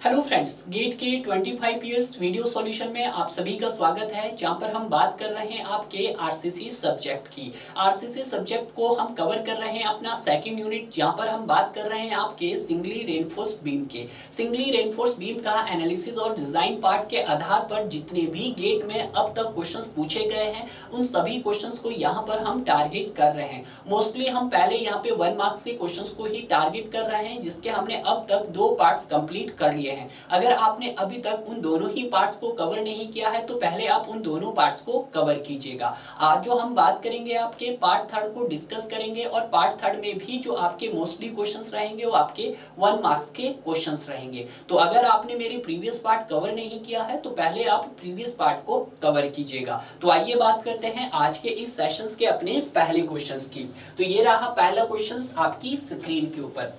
Hello friends, gate के 25 years video solution में आप सभी का स्वागत है, जहां पर हम बात कर रहे हैं आपके आरसीसी सब्जेक्ट की। आरसीसी सब्जेक्ट को हम कवर कर रहे हैं अपना सेकंड यूनिट, जहां पर हम बात कर रहे हैं आपके सिंगली रेनफोर्स्ड बीम के। सिंगली रेनफोर्स्ड बीम का एनालिसिस और डिजाइन पार्ट के आधार पर जितने भी गेट में अब तक क्वेश्चंस पूछे गए हैं, उन सभी क्वेश्चंस को यहाँ पर हम टारगेट कर रहे हैं। मोस्टली हम पहले यहाँ पे 1 मार्क्स के क्वेश्चंस को ही टारगेट कर रहे हैं, जिसके हमने अब तक 2 पार्ट्स कंप्लीट कर लिए हैं। अगर आपने अभी तक उन दोनों ही पार्ट्स को कवर नहीं किया है तो पहले आप उन दोनों पार्ट्स को कवर कीजिएगा। आज जो हम बात करेंगे आपके पार्ट थर्ड को डिस्कस करेंगे, और पार्ट थर्ड में भी जो आपके मोस्टली क्वेश्चंस रहेंगे वो आपके 1 मार्क्स के क्वेश्चंस रहेंगे। तो अगर आपने मेरी प्रीवियस पार्ट कवर नहीं किया है तो पहले आप प्रीवियस पार्ट को कवर कीजिएगा। तो आइए बात करते हैं आज के इस सेशंस के अपने पहले क्वेश्चंस की। तो ये रहा पहला क्वेश्चन आपकी स्क्रीन के ऊपर।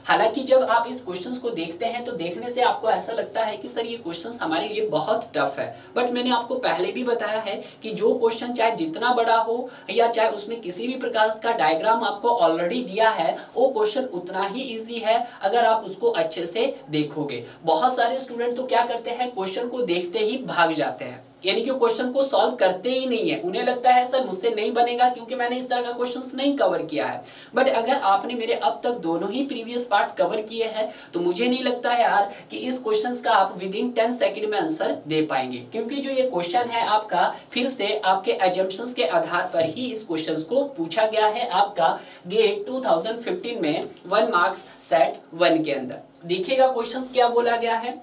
हालांकि जब आप इस क्वेश्चंस को देखते हैं तो देखने से आपको ऐसा लगता है कि सर ये क्वेश्चंस हमारे लिए बहुत टफ है, बट मैंने आपको पहले भी बताया है कि जो क्वेश्चन चाहे जितना बड़ा हो या चाहे उसमें किसी भी प्रकार का डायग्राम आपको ऑलरेडी दिया है, वो क्वेश्चन उतना ही इजी है अगर आप उसको अच्छे से देखोगे। बहुत सारे स्टूडेंट तो क्या करते हैं, क्वेश्चन को देखते ही भाग जाते हैं, यानी कि क्वेश्चन को सॉल्व करते ही नहीं है। उन्हें लगता है सर मुझसे नहीं बनेगा क्योंकि मैंने इस तरह का क्वेश्चंस नहीं कवर किया है। बट अगर आपने मेरे अब तक दोनों ही प्रीवियस पार्ट्स कवर किए हैं तो मुझे नहीं लगता है यार कि इस क्वेश्चंस का आप विद इन 10 सेकंड में आंसर दे पाएंगे, क्योंकि जो ये क्वेश्चन है आपका फिर से आपके एजम्पशंस के आधार पर ही इस क्वेश्चन को पूछा गया है आपका गेट 2015 में 1 मार्क्स सेट 1 के अंदर। देखिएगा क्वेश्चंस क्या बोला गया है।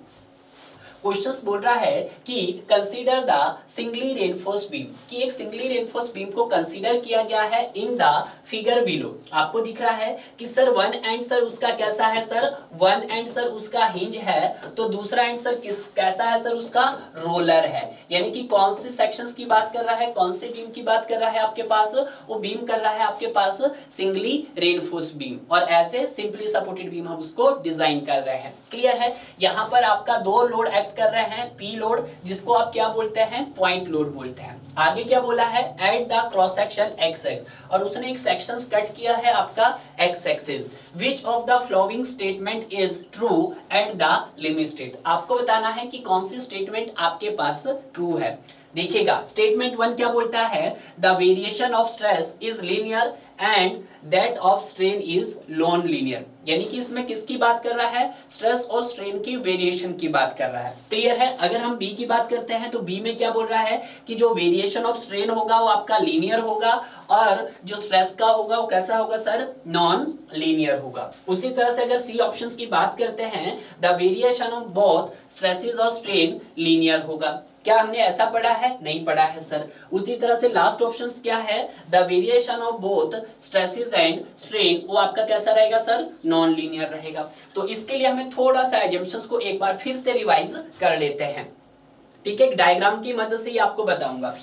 क्वेश्चंस बोल रहा है कि consider the singly reinforced beam, कि एक सिंगली रेनफोर्स्ड बीम को कंसीडर किया गया है इन द फिगर बिलो। आपको दिख रहा है कि सर वन एंड सर उसका कैसा है, सर वन एंड सर उसका हिंज है, तो दूसरा एंड सर कैसा है, सर उसका रोलर है। यानी कि कौन से सेक्शंस की बात कर रहा है, कौन से बीम की बात कर रहा है आपके पास, वो बीम कर रहा है आपके पास सिंगली रेनफोर्स्ड बीम, और ऐसे सिंपली सपोर्टेड बीम हम उसको डिजाइन कर रहे हैं। क्लियर है। यहाँ पर आपका 2 लोड कर रहे हैं, पी लोड जिसको आप क्या बोलते हैं, पॉइंट लोड बोलते हैं। आगे क्या बोला है, at the cross section x x, और उसने एक सेक्शन कट किया है आपका x axis. Which of the following statement is true at the limit state. आपको बताना है कि कौन सी स्टेटमेंट आपके पास ट्रू है। देखिएगा स्टेटमेंट 1 क्या बोलता है, the variation of stress is linear and that of strain is non linear. यानी कि इसमें किसकी बात कर रहा है, स्ट्रेस और स्ट्रेन की वेरिएशन की बात कर रहा है। क्लियर है। अगर हम बी की बात करते हैं तो बी में क्या बोल रहा है कि जो वेरिएशन ऑफ स्ट्रेन होगा वो आपका लीनियर होगा, और जो स्ट्रेस का होगा वो कैसा होगा सर, नॉन लीनियर होगा। उसी तरह से अगर सी ऑप्शंस की बात करते हैं, the variation of both stresses और स्ट्रेन लीनियर होगा। क्या हमने ऐसा पढ़ा है, नहीं पढ़ा है सर। उसी तरह से लास्ट ऑप्शन क्या है, the variation of both stresses and strain, वो आपका कैसा रहेगा सर, नॉन लीनियर रहेगा। तो इसके लिए हमें थोड़ा सा एजम्पशंस को एक बार फिर से रिवाइज कर लेते हैं। ठीक है, डायग्राम की मदद से ही आपको बताऊंगा।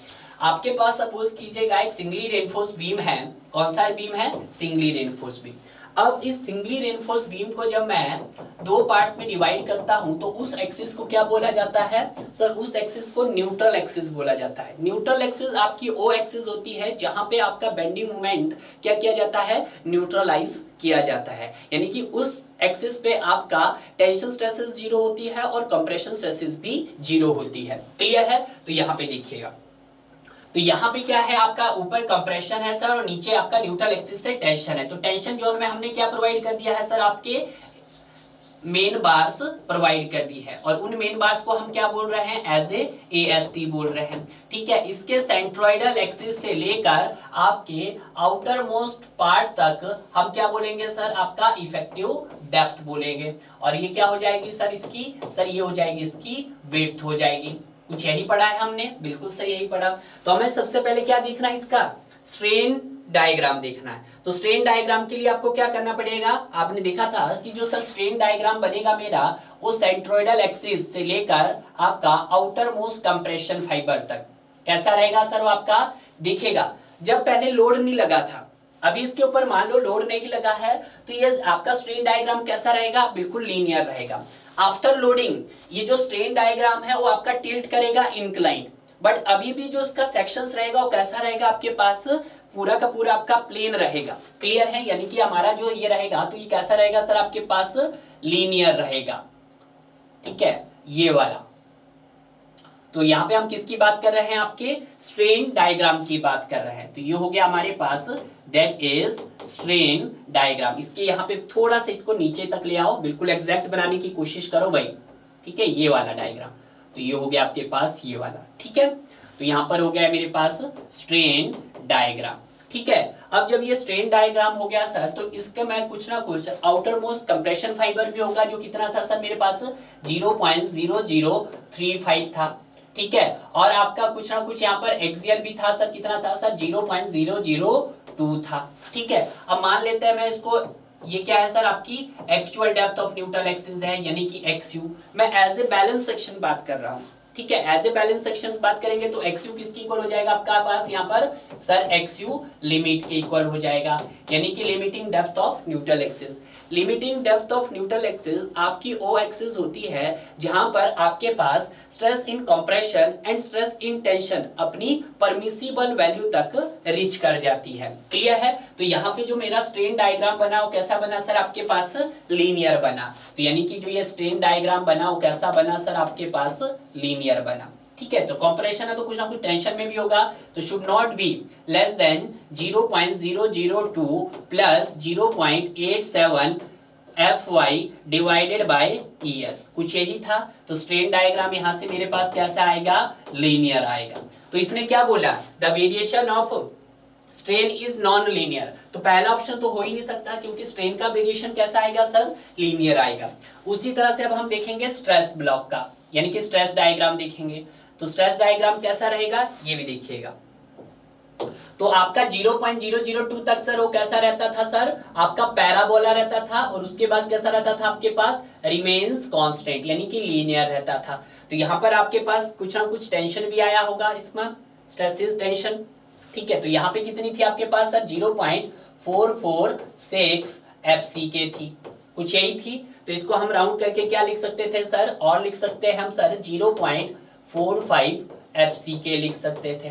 आपके पास सपोज कीजिएगा एक सिंगली रेनफोर्स्ड बीम है। कौन सा बीम है, सिंगली रेनफोर्स्ड बीम। अब इस सिंगली रेनफोर्स्ड बीम को जब मैं 2 पार्ट्स में डिवाइड करता हूं तो उस एक्सिस को क्या बोला जाता है सर, उस एक्सिस को न्यूट्रल एक्सिस बोला जाता है। न्यूट्रल एक्सिस आपकी ओ एक्सिस होती है, जहां पे आपका बेंडिंग मोमेंट क्या किया जाता है, न्यूट्रलाइज किया जाता है। यानी कि उस एक्सिस पे आपका टेंशन स्ट्रेसेस 0 होती है और कंप्रेशन स्ट्रेसेस भी 0 होती है। क्लियर है। तो यहाँ पे देखिएगा, तो यहाँ पे क्या है, आपका ऊपर कंप्रेशन है सर और नीचे आपका न्यूट्रल एक्सिस से टेंशन है। तो टेंशन जोन में हमने क्या प्रोवाइड कर दिया है सर, आपके मेन बार्स प्रोवाइड कर दी है, और उन मेन बार्स को हम क्या बोल रहे हैं, एज ए AST बोल रहे हैं। ठीक है। इसके सेंट्रोइडल एक्सिस से लेकर आपके आउटर मोस्ट पार्ट तक हम क्या बोलेंगे सर, आपका इफेक्टिव डेप्थ बोलेंगे। और ये क्या हो जाएगी सर, इसकी सर ये हो जाएगी इसकी विड्थ हो जाएगी। कुछ यही पढ़ा है हमने, बिल्कुल सही यही पढ़ा। तो हमें सबसे पहले क्या देखना है, इसका स्ट्रेन डायग्राम देखना है। तो स्ट्रेन डायग्राम के लिए आपको क्या करना पड़ेगा, आपने देखा था कि जो सर स्ट्रेन डायग्राम बनेगा मेरा, वो सेंट्रोइडल एक्सिस से लेकर आपका आउटर मोस्ट कंप्रेशन फाइबर तक कैसा रहेगा सर, वो आपका दिखेगा। जब पहले लोड नहीं लगा था, अभी इसके ऊपर मान लो लोड नहीं लगा है, तो ये आपका स्ट्रेन डायग्राम कैसा रहेगा, बिल्कुल लीनियर रहेगा। आफ्टर लोडिंग ये जो स्ट्रेन डायग्राम है वो आपका टिल्ट करेगा इंक्लाइन, बट अभी भी जो इसका सेक्शंस रहेगा वो कैसा रहेगा, आपके पास पूरा का पूरा आपका प्लेन रहेगा। क्लियर है। यानी कि हमारा जो ये रहेगा तो ये कैसा रहेगा सर, आपके पास लीनियर रहेगा। ठीक है, ये वाला। तो यहाँ पे हम किसकी बात कर रहे हैं, आपके स्ट्रेन डायग्राम की बात कर रहे हैं। तो ये हो गया हमारे पास, दैट इज स्ट्रेन डायग्राम। इसके यहाँ पे थोड़ा सा इसको नीचे तक ले आओ, बिल्कुल एग्जैक्ट बनाने की कोशिश करो भाई, ठीक है, ये वाला डायग्राम। तो ये हो गया आपके पास ये वाला, ठीक है। तो यहाँ पर हो गया मेरे पास स्ट्रेन डायग्राम, ठीक है। अब जब ये स्ट्रेन डायग्राम हो गया सर, तो इसका मैं कुछ ना कुछ आउटर मोस्ट कंप्रेशन फाइबर भी होगा, जो कितना था सर मेरे पास 0.0035 था, ठीक है। और आपका कुछ ना कुछ यहाँ पर एक्सियल भी था सर, कितना था सर 0.002 था, ठीक है। अब मान लेते हैं मैं इसको, ये क्या है सर आपकी actual depth of neutral axis है, यानी कि XU। मैं एज ए बैलेंस सेक्शन बात कर रहा हूँ, ठीक है। एज ए बैलेंस सेक्शन बात करेंगे तो XU किसके इक्वल हो जाएगा आपका पास यहाँ पर सर, XU लिमिट के इक्वल हो जाएगा, यानी कि limiting depth of neutral axis. Limiting depth of neutral axis आपकी O एक्सिस होती है, जहां पर आपके पास stress in compression and stress in tension अपनी परमिसिबल वैल्यू तक रीच कर जाती है। क्लियर है। तो यहाँ पे जो मेरा स्ट्रेन डायग्राम बना वो कैसा बना सर आपके पास, लीनियर बना। तो यानी कि जो ये स्ट्रेन डायग्राम बना वो कैसा बना सर आपके पास, लीनियर बना, ठीक है। तो कंप्रेशन है तो कुछ ना कुछ टेंशन में भी होगा, तो should not be less than 0.002 plus 0.87 Fy divided by ES, कुछ यही था। तो स्ट्रेन डायग्राम यहां से मेरे पास कैसा आएगा, लीनियर आएगा। तो इसने क्या बोला, the variation of strain is non linear. तो पहला ऑप्शन तो हो ही नहीं सकता, क्योंकि स्ट्रेन का वेरिएशन कैसा आएगा सर, लीनियर आएगा। उसी तरह से अब हम देखेंगे स्ट्रेस ब्लॉक का, यानी कि स्ट्रेस डायग्राम देखेंगे। तो स्ट्रेस डायग्राम कैसा रहेगा, ये भी देखिएगा। तो आपका 0.002 तक सर वो कैसा रहता था सर, आपका पैराबोला रहता था, और उसके बाद कैसा रहता था आपके पास, रिमेन्स कांस्टेंट, यानी कि लीनियर रहता था। तो यहाँ पर आपके पास कुछ ना कुछ टेंशन भी आया होगा इसमें, स्ट्रेसिस टेंशन, ठीक है। तो यहाँ पे कितनी थी आपके पास सर, 0.446 FCK थी, कुछ यही थी। तो इसको हम राउंड करके क्या लिख सकते थे सर, और लिख सकते हैं हम सर 0.45 FCK लिख सकते थे।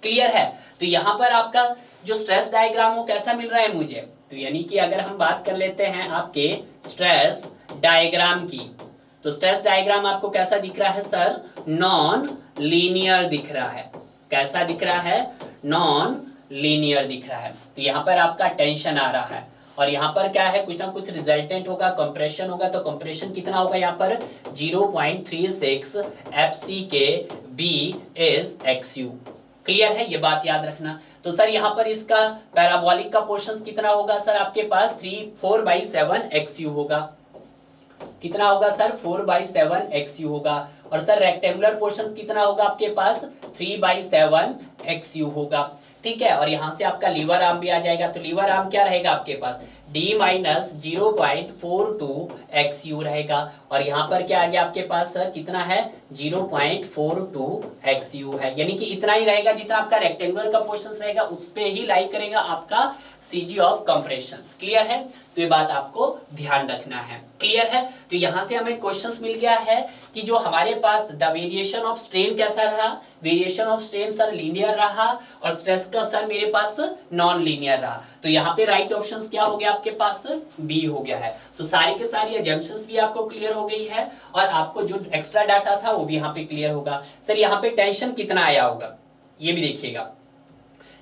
क्लियर है। तो यहाँ पर आपका जो स्ट्रेस डायग्राम वो कैसा मिल रहा है मुझे, तो यानी कि अगर हम बात कर लेते हैं आपके स्ट्रेस डायग्राम की, तो स्ट्रेस डायग्राम आपको कैसा दिख रहा है सर, नॉन लीनियर दिख रहा है। कैसा दिख रहा है, नॉन लीनियर दिख रहा है। तो यहाँ पर आपका टेंशन आ रहा है, और यहाँ पर क्या है, कुछ ना कुछ रिजल्टेंट होगा, कंप्रेशन होगा। तो कंप्रेशन कितना होगा यहाँ पर, 0.36 FCK B is XU। Clear है, ये बात याद रखना। तो सर यहाँ पर इसका पैराबोलिक का पोर्शन कितना होगा सर आपके पास, 4/7 XU होगा। कितना होगा सर, 4/7 XU होगा। और सर रेक्टेंगुलर पोर्शन कितना होगा आपके पास, 3/7 XU होगा, ठीक है। और यहाँ से आपका लीवर आर्म भी आ जाएगा। तो लीवर आर्म क्या रहेगा आपके पास, D-0.42 XU रहेगा। और यहाँ पर क्या आ गया आपके पास सर, कितना है, 0.42 XU है, यानी कि इतना ही रहेगा जितना आपका रेक्टेंगुलर का पोर्शन रहेगा, उस पे ही लाई करेगा आपका CG ऑफ कंप्रेशन। क्लियर है। तो ये बात आपको ध्यान रखना है। क्लियर है। तो यहाँ से हमें क्वेश्चंस मिल गया है कि जो हमारे पास द वेरिएशन ऑफ स्ट्रेन कैसा रहा, variation of strain sir linear रहा, और स्ट्रेस का सर मेरे पास नॉन लीनियर रहा। तो यहाँ पे राइट ऑप्शंस क्या हो गया आपके पास, बी हो गया है। तो सारी के सारी एजम्पशंस भी आपको क्लियर हो गई है, और आपको जो एक्स्ट्रा डाटा था वो भी यहाँ पे क्लियर होगा। सर यहाँ पे टेंशन कितना आया होगा, ये भी देखिएगा।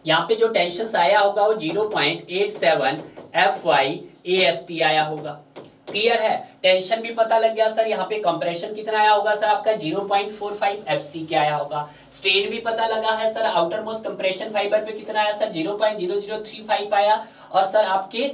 यहाँ पे जो टेंशन आया होगा वो 0.87 FyAST आया होगा। क्लियर है। टेंशन भी पता लग गया सर। यहाँ पे कंप्रेशन कितना आया होगा सर आपका, 0.45 FCK आया होगा। स्ट्रेन भी पता लगा है sir, outer most compression fibre पे कितना आया सर, 0.0035 आया। और सर आपके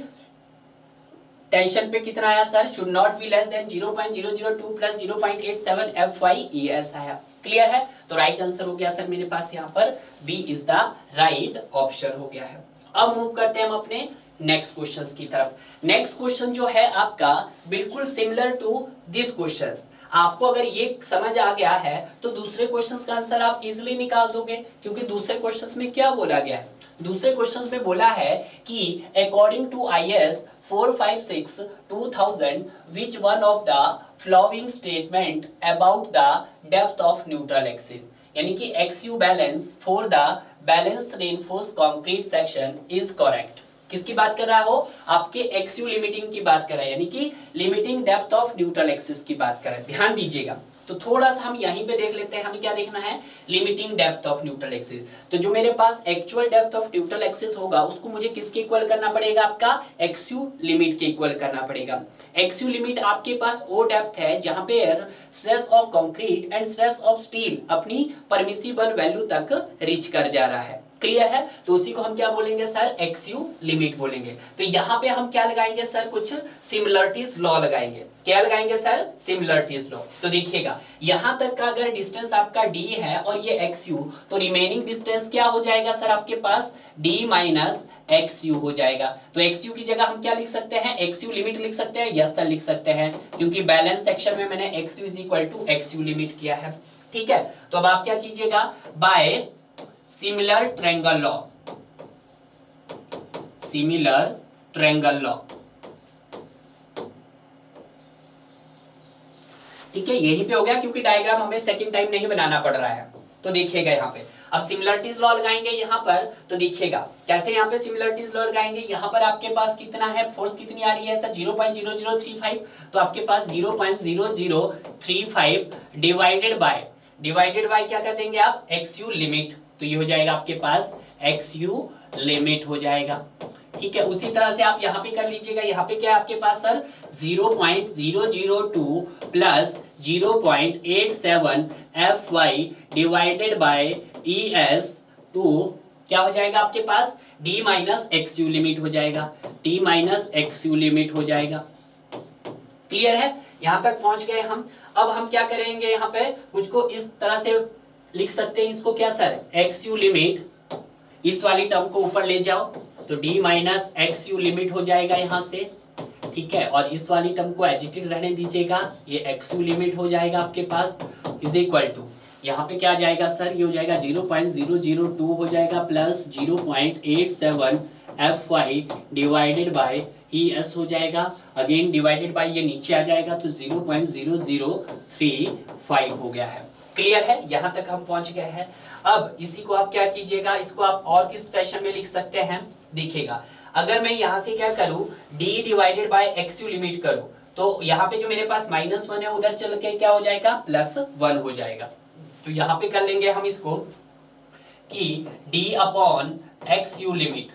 टेंशन पे कितना आया sir, should not be less than 0.002 plus 0.87 FyES आया। क्लियर है। तो राइट आंसर हो गया सर मेरे पास यहाँ पर B is the right option हो गया है। अब मूव करते हैं हम अपने नेक्स्ट क्वेश्चंस की तरफ। नेक्स्ट क्वेश्चन जो है आपका बिल्कुल सिमिलर टू दिस क्वेश्चंस। आपको अगर ये समझ आ गया है तो दूसरे क्वेश्चंस का आंसर आप इजीली निकाल दोगे, क्योंकि दूसरे क्वेश्चंस में क्या बोला गया है, दूसरे क्वेश्चंस में बोला है कि according to IS 456/2000 which one of the following statement about the depth of neutral axis, यानी कि XU balance for the balanced reinforced concrete section is correct। किसकी बात कर रहा हो, आपके एक्सयू लिमिटिंग की बात कर रहा है, यानी कि limiting depth of neutral axis की बात कर रहा है। ध्यान दीजिएगा, तो थोड़ा सा हम यहीं पे देख लेते हैं, हमें क्या देखना है, limiting depth of neutral axis. तो जो मेरे पास actual depth of neutral axis होगा उसको मुझे किसके इक्वल करना पड़ेगा, आपका एक्सयू लिमिट के इक्वल करना पड़ेगा। एक्सयू लिमिट आपके पास वो डेप्थ है जहां पे stress of concrete and stress of steel अपनी परमिसिबल वैल्यू तक रीच कर जा रहा है। क्लियर है, तो उसी को हम क्या बोलेंगे सर, एक्सयू लिमिट बोलेंगे। तो यहाँ पे हम क्या लगाएंगे सर, कुछ सिमिलरिटीज लॉ लगाएंगे। क्या लगाएंगे सर, सिमिलरिटीज लॉ। तो देखिएगा यहां तक का अगर डिस्टेंस आपका d है और ये xu, तो रिमेनिंग डिस्टेंस क्या हो जाएगा सर आपके पास, d माइनस xu हो जाएगा। तो xu की जगह हम क्या लिख सकते हैं, xu लिमिट लिख सकते हैं, यस सर लिख सकते हैं, क्योंकि बैलेंस सेक्शन में मैंने xu is equal to xu limit किया है। ठीक है, तो अब आप क्या कीजिएगा, by similar triangle law, similar triangle law. ठीक है, यहीं पे हो गया, क्योंकि डायग्राम हमें सेकंड टाइम नहीं बनाना पड़ रहा है। तो देखिएगा यहाँ पे अब सिमिलरिटीज लॉ लगाएंगे यहाँ पर, तो देखिएगा कैसे यहाँ पे सिमिलरिटीज लॉ लगाएंगे। यहाँ पर आपके पास कितना है, फोर्स कितनी आ रही है सर, 0.0035, तो आपके पास 0.0035 डिवाइडेड बाय क्या कर देंगे आप, एक्सयू लिमिट। तो ये हो जाएगा आपके पास एक्सयू लिमिट हो जाएगा। ठीक है, उसी तरह से आप यहाँ पे कर लीजिएगा, यहाँ पे क्या है आपके पास sir, 0.002 plus 0.87 Fy divided by ES to क्या हो जाएगा आपके पास, D माइनस एक्सयू लिमिट हो जाएगा, D माइनस एक्सयू लिमिट हो जाएगा। क्लियर है, यहां तक पहुंच गए हम। अब हम क्या करेंगे, यहाँ पे कुछ को इस तरह से लिख सकते हैं, इसको क्या सर, एक्सयू लिमिट, इस वाली टर्म को ऊपर ले जाओ तो d माइनस एक्सयू लिमिट हो जाएगा यहाँ से। ठीक है, और इस वाली टर्म को एज इट इज रहने दीजिएगा, ये एक्सयू लिमिट हो जाएगा आपके पास, इज इक्वल टू यहाँ पे क्या जाएगा सर, ये हो जाएगा 0.002 हो जाएगा plus 0.87 Fy divided by ES हो जाएगा, अगेन डिवाइडेड बाय ये नीचे आ जाएगा तो 0.0035 हो गया है। क्लियर है, यहां तक हम पहुंच गए हैं। अब इसी को आप क्या कीजिएगा, इसको आप और किस फैशन में लिख सकते हैं, देखिएगा अगर मैं यहां से क्या करूं, d डिवाइडेड बाय एक्सयू लिमिट करूं, तो यहाँ पे जो मेरे पास -1 है उधर चल के क्या हो जाएगा, +1 हो जाएगा। तो यहाँ पे कर लेंगे हम इसको कि d upon एक्सयू limit,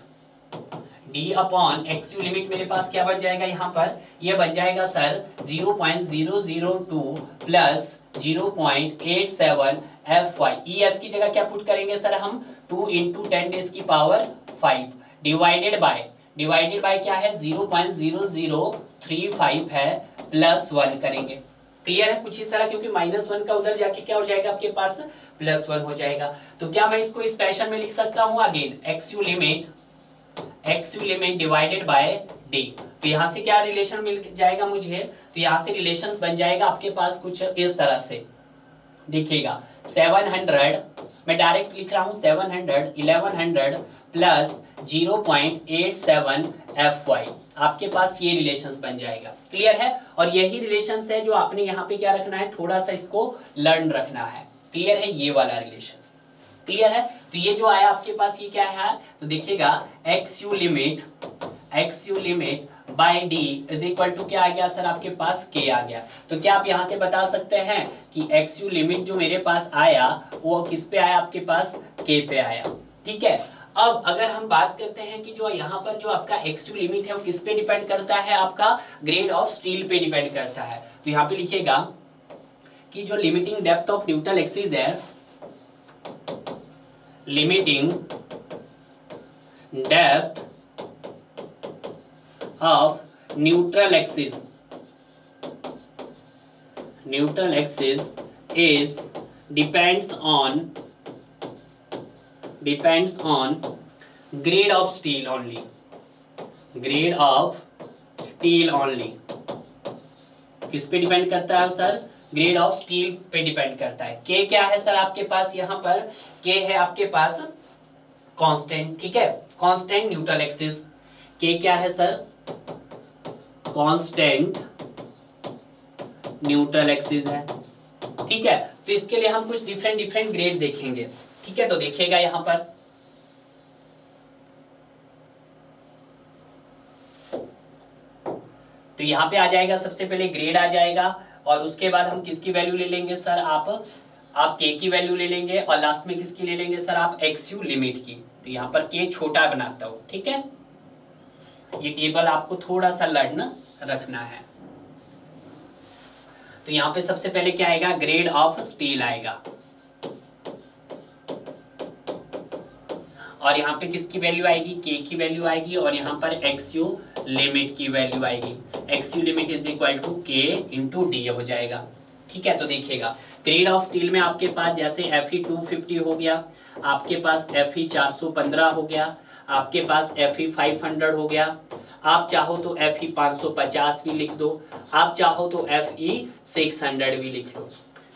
d upon एक्सयू limit मेरे पास क्या बन जाएगा, यहाँ पर ये बन जाएगा सर 0.002 प्लस 0.87 Fy। ES की जगह क्या पुट करेंगे सर हम, 2 × 10⁵ डिवाइडेड बाय क्या है, 0.0035 है, +1 करेंगे। क्लियर है, कुछ इस तरह, क्योंकि -1 का उधर जाके क्या हो जाएगा आपके पास, +1 हो जाएगा। तो क्या मैं इसको इस फैशन में लिख सकता हूँ, again एक्सयू limit divided by d। तो यहाँ से क्या रिलेशन मिल जाएगा मुझे, तो यहाँ से रिलेशंस बन जाएगा आपके पास कुछ इस तरह से। देखिएगा 700, मैं डायरेक्ट लिख रहा हूँ 1100 प्लस 0.87 Fy, आपके पास ये रिलेशंस बन जाएगा। क्लियर है, और यही रिलेशंस है जो आपने यहाँ पे क्या रखना है, थोड़ा सा इसको लर्न रखना है। क्लियर है, ये वाला रिलेशंस क्लियर है। तो ये जो आया आपके पास ये क्या है, तो देखिएगा XU limit by d is equal to क्या आ गया सर आपके पास, k आ गया। तो क्या आप यहाँ से बता सकते हैं कि एक्सयू लिमिट जो मेरे पास आया वो किस पे आया आपके पास, k पे आया। ठीक है, अब अगर हम बात करते हैं कि जो यहाँ पर जो आपका एक्सयू लिमिट है वो किस पे डिपेंड करता है, आपका ग्रेड ऑफ स्टील पे डिपेंड करता है। तो यहाँ पे लिखिएगा कि जो limiting depth of neutral axis है, limiting depth of neutral axis is depends on grade of steel only, किस पे डिपेंड करता है सर, ग्रेड ऑफ स्टील पे डिपेंड करता है। के क्या है सर आपके पास, यहाँ पर के है आपके पास कांस्टेंट। ठीक है, कांस्टेंट न्यूट्रल एक्सिस, के क्या है सर, कांस्टेंट न्यूट्रल एक्सिस है। ठीक है, तो इसके लिए हम कुछ डिफरेंट ग्रेड देखेंगे। ठीक है, तो देखिएगा यहाँ पर तो यहाँ पे आ जाएगा सबसे पहले ग्रेड आ जाएगा, और उसके बाद हम किसकी वैल्यू ले लेंगे सर, आप के की वैल्यू ले लेंगे, और लास्ट में किसकी ले लेंगे सर, आप एक्स यू लिमिट की। तो यहाँ पर के छोटा बनाता हूँ, ठीक है। ये टेबल आपको थोड़ा सा लर्न रखना है। तो यहाँ पे सबसे पहले क्या आएगा, ग्रेड ऑफ स्टील आएगा, और यहाँ पे किसकी वैल्यू आएगी, के की वैल्यू आएगी, और यहाँ पर एक्स यू लिमिट की वैल्यू आएगी। X u limit is equal to K into D हो जाएगा, ठीक है। तो देखिएगा ग्रेड ऑफ स्टील में आपके पास जैसे Fe 250 हो गया, आपके पास Fe 415 हो गया, आपके पास Fe 500 हो गया, आप चाहो तो Fe 550 भी लिख दो, आप चाहो तो Fe 600 भी लिख लो,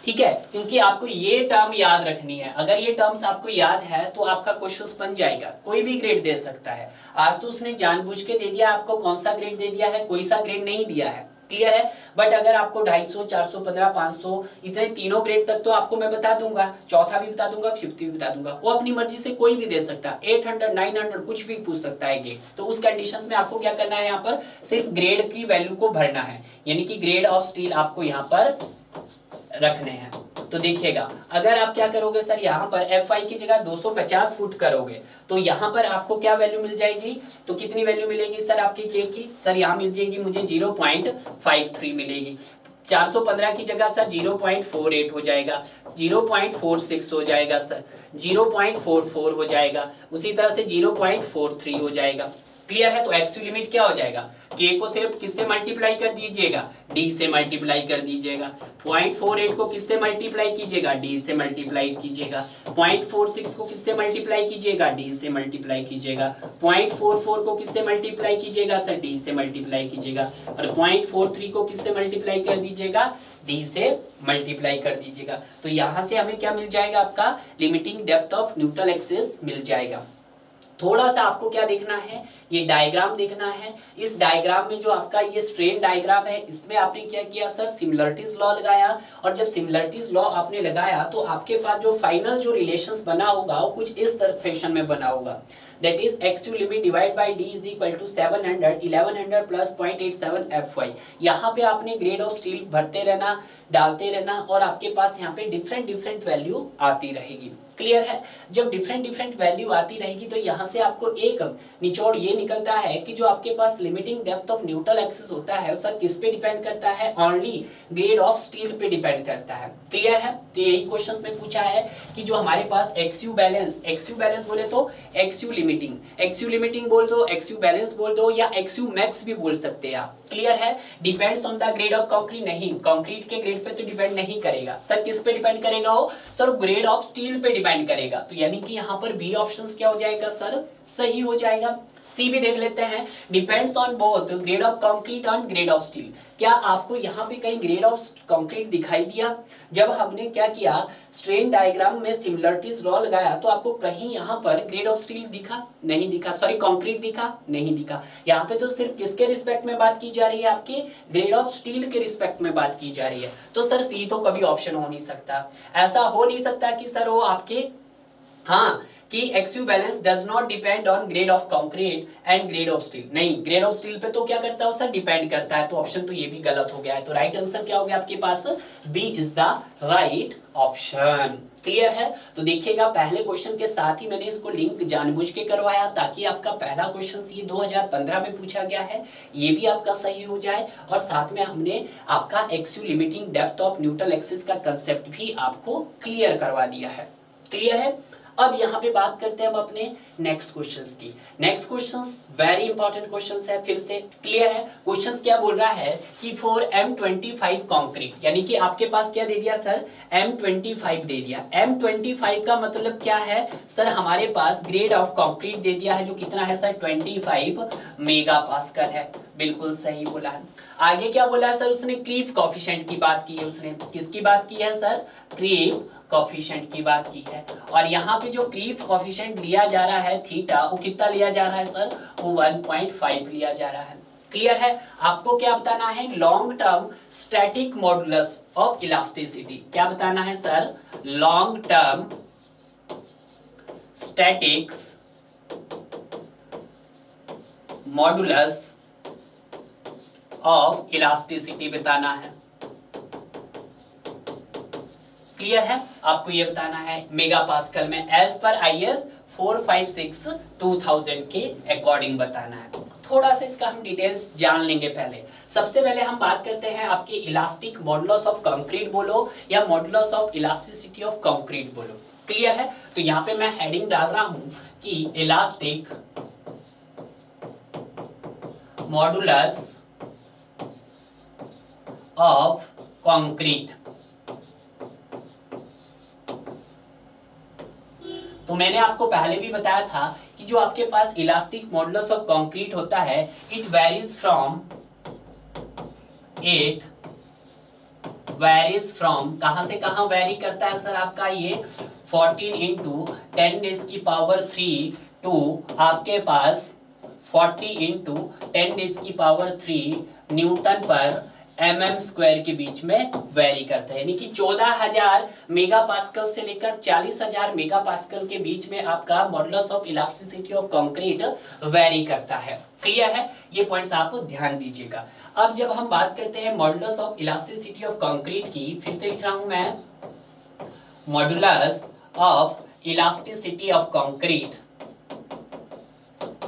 ठीक है। क्योंकि आपको ये टर्म याद रखनी है। अगर ये टर्म्स आपको याद है तो आपका क्वेश्चन बन जाएगा, कोई भी ग्रेड दे सकता है। आज तो उसने जानबूझ के दे दिया आपको, कौन सा ग्रेड दे दिया है, कोई सा ग्रेड नहीं दिया है, क्लियर है। बट अगर आपको 250, 415, 500 इतने तीनों ग्रेड तक तो आपको मैं बता दूंगा, चौथा भी बता दूंगा, 50 भी बता दूंगा, वो अपनी मर्जी से कोई भी दे सकता है। 800, 900 कुछ भी पूछ सकता है ग्रेड। तो उस कंडीशंस में आपको क्या करना है, यहाँ पर सिर्फ ग्रेड की वैल्यू को भरना है, यानी कि ग्रेड ऑफ स्टील आपको यहाँ पर रखने हैं। तो देखिएगा अगर आप क्या करोगे सर, यहाँ पर Fi की जगह 250 फुट करोगे तो यहाँ पर आपको क्या वैल्यू मिल जाएगी, तो कितनी वैल्यू मिलेगी सर आपकी के की, सर यहाँ मिल जाएगी मुझे 0.53 मिलेगी। 415 की जगह सर 0.48 हो जाएगा, 0.46 हो जाएगा सर, 0.44 हो जाएगा, उसी तरह से 0.43 हो जाएगा, क्लियर है। तो एक्स लिमिट क्या हो जाएगा, के को सिर्फ किससे मल्टीप्लाई कर दीजिएगा, डी से मल्टीप्लाई कर दीजिएगा। 0.48 को किससे मल्टीप्लाई कीजिएगा, डी से मल्टीप्लाई कीजिएगा। 0.46 को किससे मल्टीप्लाई कीजिएगा, डी से मल्टीप्लाई कीजिएगा। 0.44 को किससे मल्टीप्लाई कीजिएगा सर, डी से मल्टीप्लाई कीजिएगा। और 0.43 को किससे मल्टीप्लाई कर दीजिएगा, डी से मल्टीप्लाई कर दीजिएगा। तो यहां से हमें क्या मिल जाएगा, आपका limiting depth of neutral axis मिल जाएगा। थोड़ा सा आपको क्या देखना है, ये डायग्राम देखना है। इस डायग्राम में जो आपका ये स्ट्रेन डायग्राम है, इसमें आपने क्या किया सर, सिमिलरिटीज लॉ लगाया, और जब सिमिलरिटीज लॉ आपने लगाया तो आपके पास जो फाइनल जो रिलेशंस बना होगा वो कुछ इस तरह फैशन में बना होगा, that is x2 limit divided by d is equal to 700 1100 plus 0.87 Fy। यहाँ पे आपने ग्रेड ऑफ स्टील भरते रहना, डालते रहना, और आपके पास यहाँ पे डिफरेंट वैल्यू आती रहेगी, क्लियर है। जब डिफरेंट वैल्यू आती रहेगी तो यहाँ से आपको एक निचोड़ ये निकलता है कि जो आपके पास limiting depth of neutral axis होता है सर किस पे डिपेंड करता है, ओनली ग्रेड ऑफ स्टील पे डिपेंड करता है, क्लियर है। तो यही क्वेश्चंस में पूछा है कि जो हमारे पास एक्सयू बैलेंस बोले तो एक्सयू लिमिटिंग बोल दो, एक्सयू बैलेंस बोल दो, या एक्सयू मैक्स भी बोल सकते हैं आप, क्लियर है। Depends on the grade of concrete, नहीं कंक्रीट के ग्रेड पे तो डिपेंड नहीं करेगा सर, किस पे डिपेंड करेगा वो सर, ग्रेड ऑफ स्टील पे डिपेंड करेगा। तो यानी कि यहाँ पर बी ऑप्शंस क्या हो जाएगा सर, सही हो जाएगा। सी भी देख लेते हैं, depends on both grade of concrete and grade of steel. क्या आपको यहाँ पे कहीं ग्रेड ऑफ कंक्रीट दिखाई दिया, जब हमने क्या किया स्ट्रेन डायग्राम में सिमिलरिटीज लॉ लगाया तो आपको कहीं यहाँ पर ग्रेड ऑफ स्टील दिखा, नहीं दिखा, सॉरी कंक्रीट दिखा, नहीं दिखा। यहाँ पे तो सिर्फ किसके रिस्पेक्ट में बात की जा रही है, आपके ग्रेड ऑफ स्टील के रिस्पेक्ट में बात की जा रही है। तो सर सी तो कभी ऑप्शन हो नहीं सकता, ऐसा हो नहीं सकता कि सर वो आपके हाँ कि XU balance does not depend on grade of concrete and grade of steel, नहीं ग्रेड ऑफ स्टील पे तो क्या करता है सर, डिपेंड करता है। तो ऑप्शन तो ये भी गलत हो गया है। तो राइट आंसर क्या हो गया आपके पास, B is the right option, clear है। तो देखिएगा पहले क्वेश्चन के साथ ही मैंने इसको लिंक जानबूझ के करवाया ताकि आपका पहला क्वेश्चन ये 2015 में पूछा गया है, ये भी आपका सही हो जाए, और साथ में हमने आपका XU limiting depth of neutral axis का कंसेप्ट भी आपको क्लियर करवा दिया है, क्लियर है। अब यहाँ पे बात करते हैं हम अपने नेक्स्ट क्वेश्चंस की। Next questions very important questions है, फिर से क्लियर है। क्वेश्चंस क्या बोल रहा है कि फॉर M25 कंक्रीट, यानी कि आपके पास क्या दे दिया सर, M25 दे दिया। M25 का मतलब क्या है सर, हमारे पास ग्रेड ऑफ कंक्रीट दे दिया है जो कितना है सर 25 मेगा पास्कल है, बिल्कुल सही बोला है। आगे क्या बोला है सर, उसने क्रीप कॉफिशिएंट की बात की है, उसने किसकी बात की है सर, क्रीप कॉफिशिएंट की बात की है। और यहाँ पे जो क्रीप कॉफिशिएंट लिया जा रहा है थीटा, वो कितना लिया जा रहा है सर, वो 1.5 लिया जा रहा है, क्लियर है। आपको क्या बताना है, long term static modulus of elasticity, क्या बताना है sir, long term statics modulus of elasticity बताना है। क्लियर है? आपको ये बताना है मेगा पास्कल में एज पर IS 456-2000 के अकॉर्डिंग बताना है। थोड़ा सा इसका हम डिटेल्स जान लेंगे। पहले सबसे पहले हम बात करते हैं आपके इलास्टिक मॉडुलस ऑफ कंक्रीट बोलो या modulus of elasticity of concrete बोलो। क्लियर है? तो यहाँ पे मैं हेडिंग डाल रहा हूं कि इलास्टिक मॉडुलस ऑफ कंक्रीट। तो मैंने आपको पहले भी बताया था कि जो आपके पास इलास्टिक मॉडुलस ऑफ कंक्रीट होता है इट वेरीज फ्रॉम कहां से कहां वेरी करता है सर आपका ये 14 इंटू 10 रेज़ की पावर 3 टू आपके पास 40 इंटू 10 रेज़ की पावर 3 न्यूटन पर mm स्क्वायर के बीच में वेरी करता है। यानी कि 14,000 मेगा पास्कल से लेकर 40,000 मेगा पास्कल के बीच में आपका modulus of elasticity of concrete very करता है। क्लियर है? ये पॉइंट्स आप ध्यान दीजिएगा। अब जब हम बात करते हैं modulus of elasticity of concrete की, फिर से लिख रहा हूं मैं modulus of elasticity of concrete,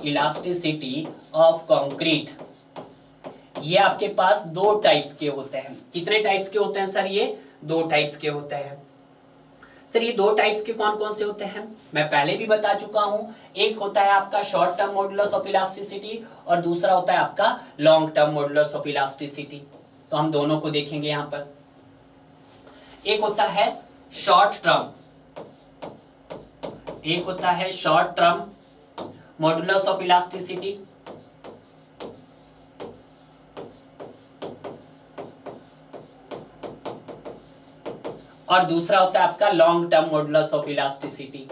elasticity of concrete ये आपके पास दो टाइप्स के होते हैं। कितने टाइप्स के होते हैं सर? ये दो टाइप्स के होते हैं। सर ये दो टाइप्स के कौन कौन से होते हैं मैं पहले भी बता चुका हूं। एक होता है आपका short term modulus of elasticity और दूसरा होता है आपका long term modulus of elasticity. तो हम दोनों को देखेंगे यहां पर। एक होता है शॉर्ट टर्म, एक होता है short term modulus of elasticity और दूसरा होता है आपका long term modulus of elasticity.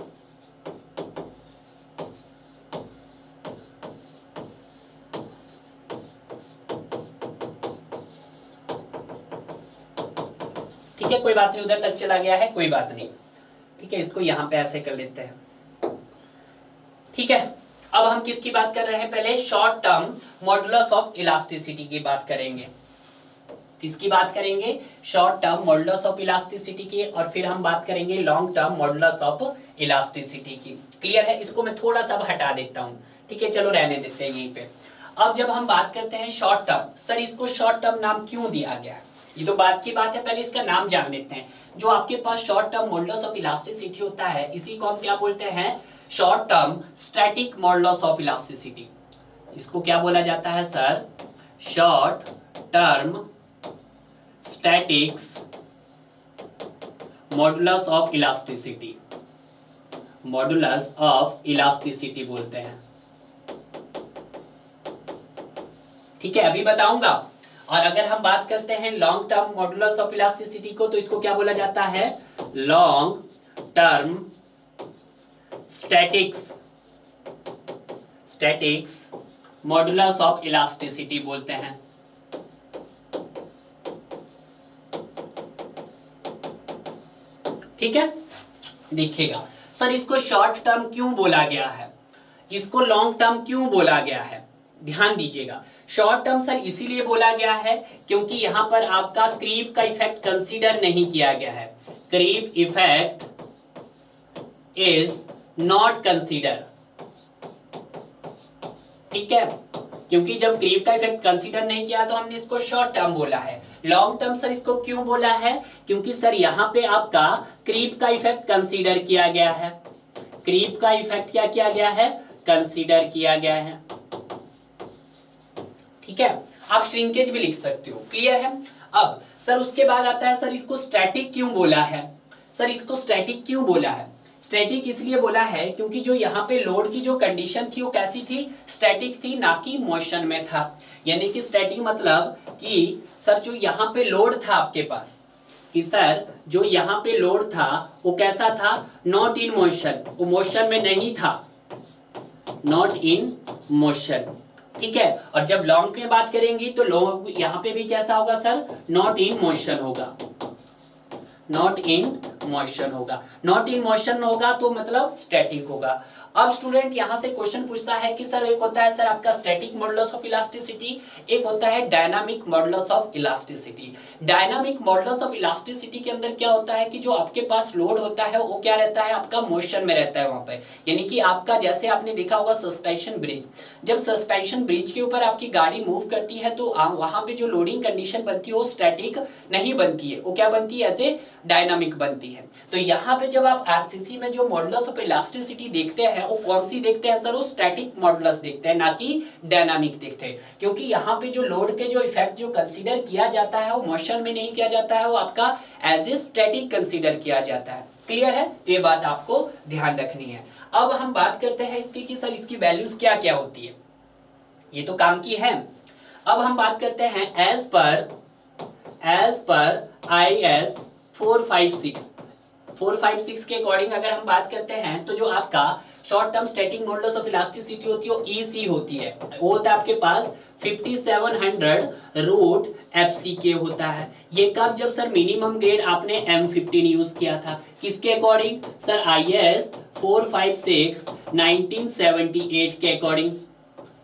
ठीक है, कोई बात नहीं, उधर तक चला गया है, कोई बात नहीं। ठीक है, इसको यहां पे ऐसे कर लेते हैं। ठीक है, अब हम किसकी बात कर रहे हैं? पहले short term modulus of elasticity की बात करेंगे। किसकी बात करेंगे? Short term modulus of elasticity की, और फिर हम बात करेंगे long term modulus of elasticity की। क्लियर है? इसको मैं थोड़ा सा हटा देता हूं। ठीक है, चलो रहने देते हैं यहीं पे। अब जब हम बात करते हैं शॉर्ट टर्म, सर इसको शॉर्ट टर्म नाम क्यों दिया गया? ये तो बात की बात है, पहले इसका नाम जान लेते हैं। जो आपके पास short term modulus of elasticity होता है इसी को हम क्या बोलते हैं? Short term static modulus of elasticity. इसको क्या बोला जाता है sir? Short term statics modulus of elasticity, modulus of elasticity बोलते हैं। ठीक है, अभी बताऊंगा। और अगर हम बात करते हैं long term modulus of elasticity को, तो इसको क्या बोला जाता है? Long term statics modulus of elasticity बोलते हैं। ठीक है, देखिएगा सर इसको शॉर्ट टर्म क्यों बोला गया है, इसको लॉन्ग टर्म क्यों बोला गया है? ध्यान दीजिएगा। शॉर्ट टर्म सर इसीलिए बोला गया है क्योंकि यहां पर आपका क्रीप का इफेक्ट कंसीडर नहीं किया गया है। Creep effect is not consider. ठीक है, क्योंकि जब क्रीप का इफेक्ट कंसीडर नहीं किया तो हमने इसको शॉर्ट टर्म बोला है। लॉन्ग टर्म सर इसको क्यों बोला है? क्योंकि सर यहां पे आपका क्रीप का इफेक्ट कंसीडर किया गया है। क्रीप का इफेक्ट क्या किया गया है? कंसीडर किया गया है। ठीक है, आप श्रिंकेज भी लिख सकते हो। क्लियर है? अब सर उसके बाद आता है सर इसको स्टैटिक क्यों बोला है? सर इसको स्टैटिक क्यों बोला है? स्टैटिक इसलिए बोला है क्योंकि जो यहाँ पे लोड की जो कंडीशन थी वो कैसी थी? स्टैटिक थी, ना कि मोशन में था। यानी कि स्टैटिक मतलब कि सर जो यहाँ पे लोड था आपके पास, कि सर जो यहाँ पे लोड था वो कैसा था? नॉट इन मोशन, वो मोशन में नहीं था, नॉट इन मोशन। ठीक है, और जब लॉन्ग की बात करेंगे तो लॉन्ग यहाँ पे भी कैसा होगा सर? नॉट इन मोशन होगा, नॉट इन मोशन होगा। नॉट इन मोशन होगा तो मतलब स्टैटिक होगा। अब स्टूडेंट यहाँ से क्वेश्चन पूछता है कि सर एक होता है सर आपका स्टैटिक मॉडुलस ऑफ इलास्टिसिटी, एक होता है dynamic modulus of elasticity. Dynamic modulus of elasticity के अंदर क्या होता है कि जो आपके पास लोड होता है वो क्या रहता है, आपका मोशन में रहता है वहां पे। यानी कि आपका जैसे आपने देखा होगा सस्पेंशन ब्रिज, जब सस्पेंशन ब्रिज के ऊपर आपकी गाड़ी मूव करती है तो वहां पे जो लोडिंग कंडीशन बनती है वो स्टैटिक नहीं बनती है, वो क्या बनती है, ऐसे डायनामिक बनती है। तो यहाँ पे जब आप आरसीसी में जो मॉडुलस ऑफ इलास्टिसिटी देखते हैं वो कौन सी देखते हैं सर, वो स्टैटिक मॉडुलस देखते हैं, ना कि डायनामिक देखते हैं। क्योंकि यहाँ पे जो लोड के जो इफेक्ट जो कंसीडर किया जाता है वो मोशन में नहीं किया जाता है, वो आपका एज ए स्टैटिक कंसीडर किया जाता है। क्लियर है? तो ये बात आपको ध्यान रखनी है। अब हम बात करते हैं इसकी कि सर इसकी वैल्यूज क्या क्या होती है, ये तो काम की है। अब हम बात करते हैं एज पर IS 456 के अकॉर्डिंग अगर हम बात करते हैं तो जो आपका short term static modulus of elasticity होती है वो EC होती है, वो होता है आपके पास 5700 रूट FCK होता है। ये कब, जब सर मिनिमम ग्रेड आपने M15 यूज किया था, किसके अकॉर्डिंग सर, IS 456 1978 के अकॉर्डिंग।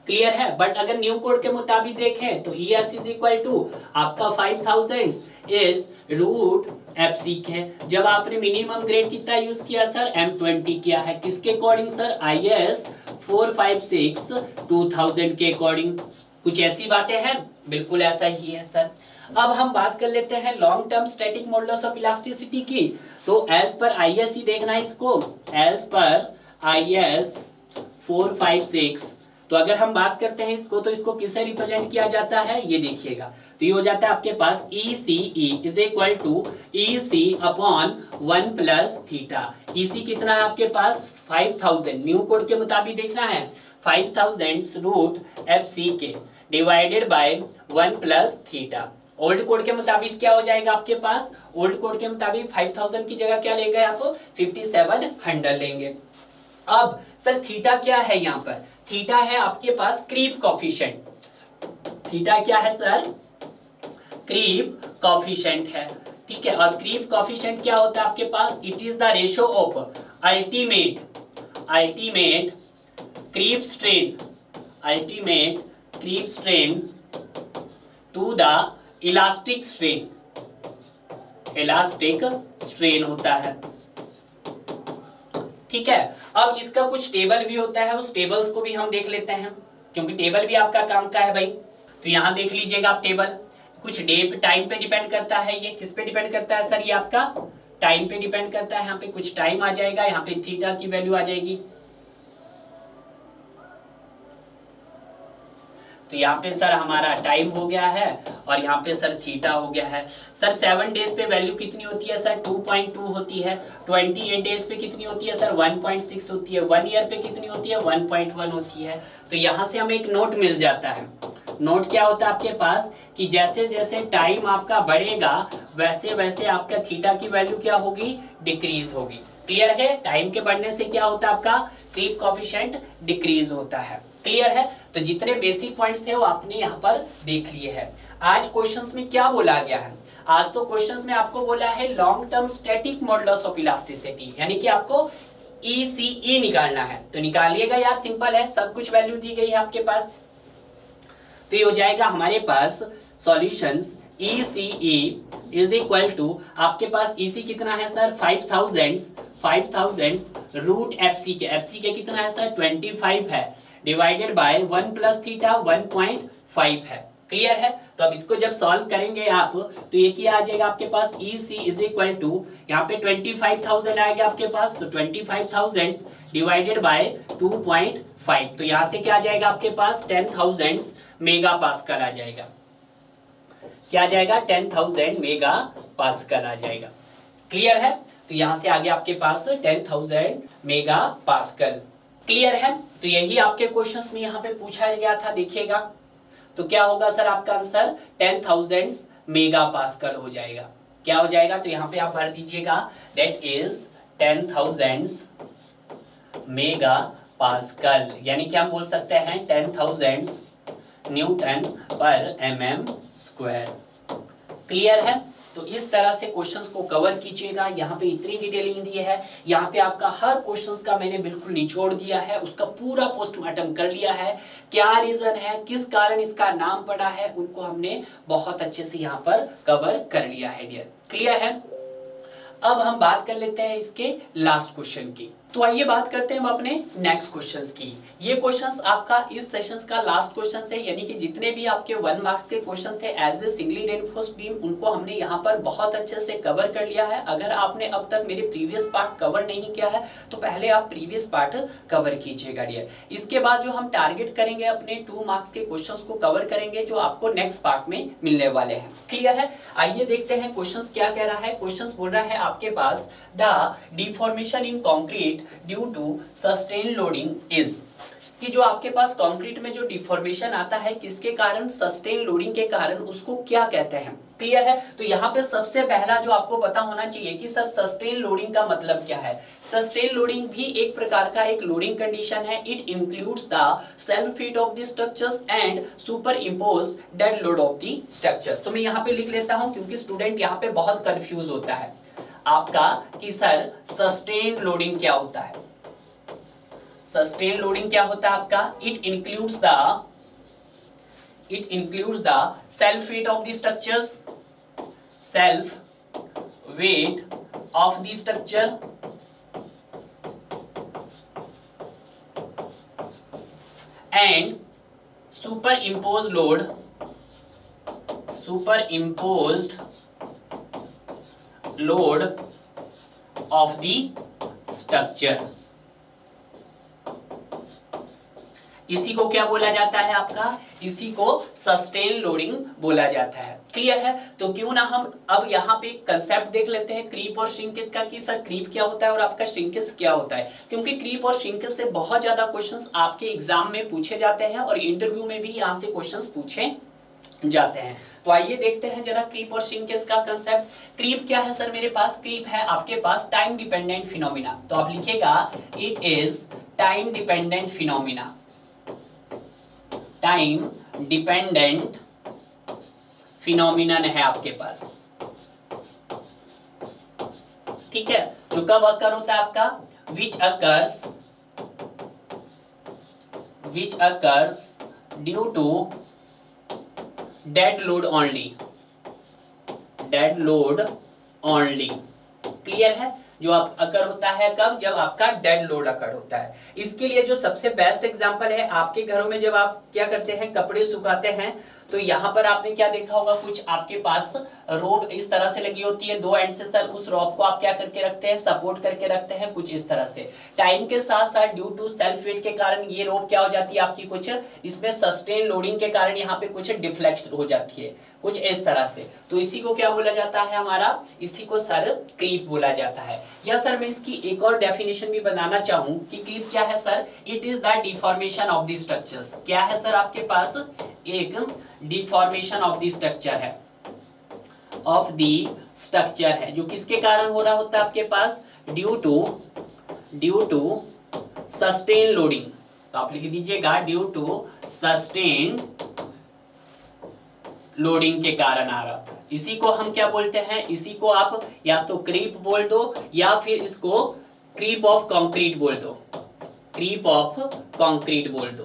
क्लियर है? बट अगर न्यू कोड के मुताबिक देखें तो ES इज इक्वल टू आपका 5000 इज रूट FCK है। जब आपने मिनिमम ग्रेड कितना यूज किया सर, M20 किया है, किसके अकॉर्डिंग सर, IS 456 2000 के अकॉर्डिंग। कुछ ऐसी बातें हैं, बिल्कुल ऐसा ही है सर। अब हम बात कर लेते हैं long term static modulus of elasticity की। तो एज पर IS ही देखना है इसको, एज पर IS 456। तो अगर हम बात करते हैं इसको तो इसको किससे रिप्रेजेंट किया जाता है, ये देखिएगा। तो ये हो जाता है आपके पास ECE is equal to EC upon 1 plus theta. EC कितना है आपके पास 5000, न्यू कोड के मुताबिक देखना है 5000 root FCK divided by 1 plus theta. Old code के मुताबिक क्या हो जाएगा आपके पास, ओल्ड कोड के मुताबिक 5000 की जगह क्या लेंगे आप, 5700 लेंगे। अब सर थीटा क्या है, यहाँ पर थीटा है आपके पास क्रीप कॉफिशिएंट। थीटा क्या है सर, क्रीप कॉफिशिएंट है, ठीक है। और क्रीप कॉफिशिएंट क्या होता है आपके पास, it is the ratio of ultimate creep strain to the elastic strain होता है, ठीक है। अब इसका कुछ टेबल भी होता है, उस टेबल्स को भी हम देख लेते हैं, क्योंकि टेबल भी आपका काम का है भाई। तो यहां देख लीजिएगा आप टेबल, कुछ टाइम पे डिपेंड करता है। ये किस पे डिपेंड करता है सर, ये आपका टाइम पे डिपेंड करता है। यहाँ पे कुछ टाइम आ जाएगा, यहाँ पे थीटा की वैल्यू आ जाएगी। तो यहाँ पे सर हमारा टाइम हो गया है और यहाँ पे सर थीटा हो गया है। सर 7 डेज पे वैल्यू कितनी होती है सर, 2.2 होती है। 28 डेज पे कितनी होती है सर, 1.6 होती है। 1 ईयर पे कितनी होती है, 1.1 होती है। तो यहाँ से हमें एक नोट मिल जाता है। नोट क्या होता है आपके पास कि जैसे जैसे टाइम आपका बढ़ेगा वैसे वैसे आपका थीटा की वैल्यू क्या होगी, डिक्रीज होगी। क्लियर है? टाइम के बढ़ने से क्या होता है आपका क्रीप कोएफिशिएंट डिक्रीज होता है। क्लियर है? तो जितने बेसिक पॉइंट्स थे वो आपने यहाँ पर देख लिए हैं। आज क्वेश्चंस में क्या बोला गया है, आज तो क्वेश्चंस में आपको बोला है long term static modulus of elasticity, यानी कि आपको ECE निकालना है। तो निकालिएगा यार, सिंपल है, सब कुछ वैल्यू दी गई है आपके पास। तो ये हो जाएगा हमारे पास solutions ECE is equal to आपके पास EC कितना है सर, 5000 रूट FCK कितना है सर, 25 है, डिवाइडेड बाय 1 प्लस थीटा 1.5 है। क्लियर है? तो अब इसको जब सॉल्व करेंगे आप तो ये क्या आ जाएगा आपके पास, EC इज इक्वल टू यहाँ पे 25,000 आएगा आपके पास, तो 25,000 डिवाइडेड बाय 2.5, तो यहाँ से क्या आ जाएगा आपके पास 10,000 मेगा पास्कल आ जाएगा। क्या आ जाएगा, 10,000 मेगा पास्कल आ जाएगा। क्लियर है? तो यहाँ से आगे आपके पास 10,000 मेगा पास्कल। क्लियर है? तो यही आपके क्वेश्चंस में यहाँ पे पूछा गया था, देखिएगा। तो क्या होगा सर आपका आंसर 10,000 मेगा पास्कल हो जाएगा। क्या हो जाएगा, तो यहाँ पे आप भर दीजिएगा, दैट इज 10,000 मेगा पास्कल, यानी कि हम बोल सकते हैं 10,000 न्यूटन पर mm स्क्वायर। क्लियर है? तो इस तरह से क्वेश्चंस को कवर कीजिएगा। यहाँ पे इतनी डिटेलिंग दी है, यहाँ पे आपका हर क्वेश्चंस का मैंने बिल्कुल निचोड़ दिया है, उसका पूरा पोस्टमार्टम कर लिया है, क्या रीजन है, किस कारण इसका नाम पड़ा है, उनको हमने बहुत अच्छे से यहाँ पर कवर कर लिया है डियर। क्लियर है? अब हम बात कर लेते हैं इसके लास्ट क्वेश्चन की। तो आइए बात करते हैं हम अपने नेक्स्ट क्वेश्चंस की। ये क्वेश्चंस आपका इस सेशंस का लास्ट क्वेश्चन है, यानी कि जितने भी आपके 1 मार्क के क्वेश्चन थे as a singly reinforced beam, उनको हमने यहाँ पर बहुत अच्छे से कवर कर लिया है। अगर आपने अब तक मेरे प्रीवियस पार्ट कवर नहीं किया है तो पहले आप प्रीवियस पार्ट कवर कीजिएगा डियर। इसके बाद जो हम टारगेट करेंगे अपने 2 मार्क्स के क्वेश्चंस को कवर करेंगे, जो आपको नेक्स्ट पार्ट में मिलने वाले हैं। क्लियर है? आइए देखते हैं क्वेश्चंस क्या कह रहा है। क्वेश्चंस बोल रहा है आपके पास the deformation in concrete due to sustain loading is, कि जो आपके पास कंक्रीट में जो डिफॉर्मेशन आता है किसके कारण, सस्टेन लोडिंग के कारण, उसको क्या कहते हैं। क्लियर है? तो यहाँ पे सबसे पहला जो आपको पता होना चाहिए कि सर सस्टेन लोडिंग का मतलब क्या है। सस्टेन लोडिंग भी एक प्रकार का एक लोडिंग कंडीशन है। It includes the self weight of the structures and super impose dead load of the structures. तो मैं यहाँ पे लिख लेता हूँ क्योंकि स्टूडेंट यहाँ पे बहुत कंफ्यूज होता है आपका कि सर सस्टेन लोडिंग क्या होता है। सस्टेन लोडिंग क्या होता है आपका, it includes the self weight of the structures, self weight of the structure and super imposed load of the structure। इसी को क्या बोला जाता है आपका, इसी को सस्टेन लोडिंग बोला जाता है। क्लियर है? तो क्यों ना हम अब यहाँ पे कंसेप्ट देख लेते हैं क्रीप और श्रिंकेज का, कि सर क्रीप क्या होता है और आपका श्रिंकेज क्या होता है, क्योंकि क्रीप और श्रिंकेज से बहुत ज्यादा क्वेश्चंस आपके एग्जाम में पूछे जाते हैं और इंटरव्यू में भी यहाँ से क्वेश्चंस पूछे जाते हैं। तो आइए देखते हैं जरा क्रीप और श्रिंकेज का कंसेप्ट। क्रीप क्या है सर मेरे पास, क्रीप है आपके पास टाइम डिपेंडेंट फिनोमिना। तो आप लिखिएगा it is time dependent phenomena, time dependent phenomenon है आपके पास। ठीक है? जो कब अकर होता है आपका, which occurs due to dead load only. Clear है? जो आप अकर होता है कब, जब आपका डेड लोड अकर होता है। इसके लिए जो सबसे बेस्ट एग्जांपल है, आपके घरों में जब आप क्या करते हैं, कपड़े सुखाते हैं, तो यहाँ पर आपने क्या देखा होगा, कुछ आपके पास रोप इस तरह से लगी होती है, 2 एंड से सर उस रोप को आप क्या करके रखते हैं, सपोर्ट करके रखते हैं कुछ इस तरह से। टाइम के साथ साथ ड्यू टू सेल्फ वेट के कारण ये रोप क्या हो जाती है आपकी, कुछ इसमें सस्टेन लोडिंग के कारण यहाँ पे कुछ डिफ्लेक्ट हो जाती है कुछ इस तरह से। तो इसी को क्या बोला जाता है हमारा, इसी को सर क्रीप बोला जाता है। या सर मैं इसकी एक और डेफिनेशन भी बनाना चाहूँ कि क्रीप क्या है sir, it is the deformation of the structures. क्या है सर आपके पास, एक डिफॉर्मेशन ऑफ द स्ट्रक्चर है, ऑफ द स्ट्रक्चर है, जो किसके कारण हो रहा होता है आपके पास, ड्यू टू सस्टेन लोडिंग। तो आप लिख दीजिएगा ड्यू टू सस्टेन लोडिंग के कारण आ रहा था। इसी को हम क्या बोलते हैं, इसी को आप या तो क्रीप बोल दो या फिर इसको क्रीप ऑफ कंक्रीट बोल दो, क्रीप ऑफ कंक्रीट बोल दो।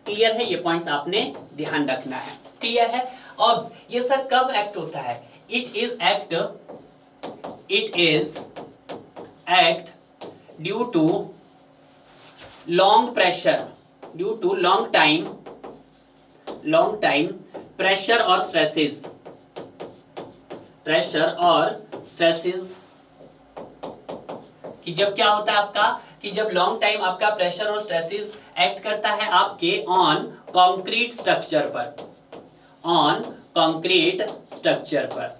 क्लियर है? ये पॉइंट्स आपने ध्यान रखना है। क्लियर है? अब ये सर कब एक्ट होता है, it is act due to long pressure, due to long time pressure और स्ट्रेसेस, कि जब क्या होता है आपका, कि जब लॉन्ग टाइम आपका प्रेशर और स्ट्रेसेस एक्ट करता है आपके ऑन कंक्रीट स्ट्रक्चर पर।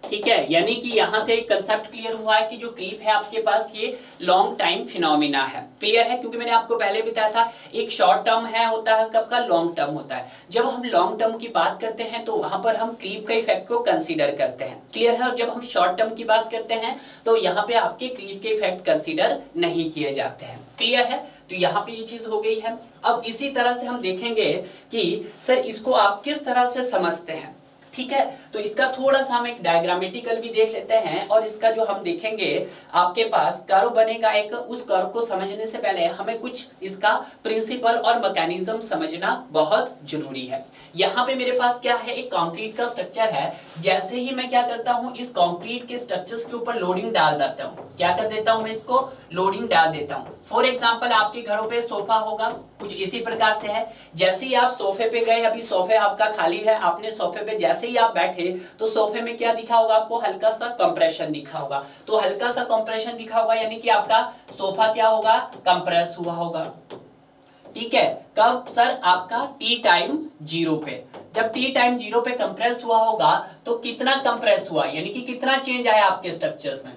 ठीक है? यानी कि यहां से एक कंसेप्ट क्लियर हुआ है कि जो क्रीप है आपके पास ये लॉन्ग टाइम फिनोमिना है। क्लियर है? क्योंकि मैंने आपको पहले बताया था एक शॉर्ट टर्म है होता है, कब का, लॉन्ग टर्म होता है। जब हम लॉन्ग टर्म की बात करते हैं तो वहां पर हम क्रीप का इफेक्ट को कंसीडर करते हैं। क्लियर है? और जब हम शॉर्ट टर्म की बात करते हैं तो यहाँ पे आपके क्रीप के इफेक्ट कंसीडर नहीं किए जाते हैं। क्लियर है? तो यहाँ पे ये चीज हो गई है। अब इसी तरह से हम देखेंगे कि सर इसको आप किस तरह से समझते हैं। ठीक है। तो इसका थोड़ा सा हम एक डायग्रामेटिकल भी देख लेते हैं, और इसका जो हम देखेंगे आपके पास कर्व बनेगा एक। उस कर्व को समझने से पहले हमें कुछ इसका प्रिंसिपल और मैकेनिज्म समझना बहुत जरूरी है। यहाँ पे मेरे पास क्या है, एक कंक्रीट का स्ट्रक्चर है। जैसे ही मैं क्या करता हूँ, इस कंक्रीट के स्ट्रक्चर्स के ऊपर लोडिंग डाल देता हूँ। क्या कर देता हूँ मैं, इसको लोडिंग डाल देता हूँ। फॉर एग्जाम्पल आपके घरों पे सोफा होगा, कुछ इसी प्रकार से है। जैसे ही आप सोफे पे गए, अभी सोफे आपका खाली है, आपने सोफे पे जैसे ही आप बैठे तो सोफे में क्या दिखा होगा आपको, हल्का सा कंप्रेशन दिखा होगा। तो हल्का सा कंप्रेशन दिखा होगा यानी कि आपका सोफा क्या होगा, कंप्रेस हुआ होगा। ठीक है, कब सर, आपका टी टाइम 0 पे। जब टी टाइम 0 पे कंप्रेस हुआ होगा तो कितना कंप्रेस हुआ, यानी कि कितना चेंज आया आपके स्ट्रक्चर्स में,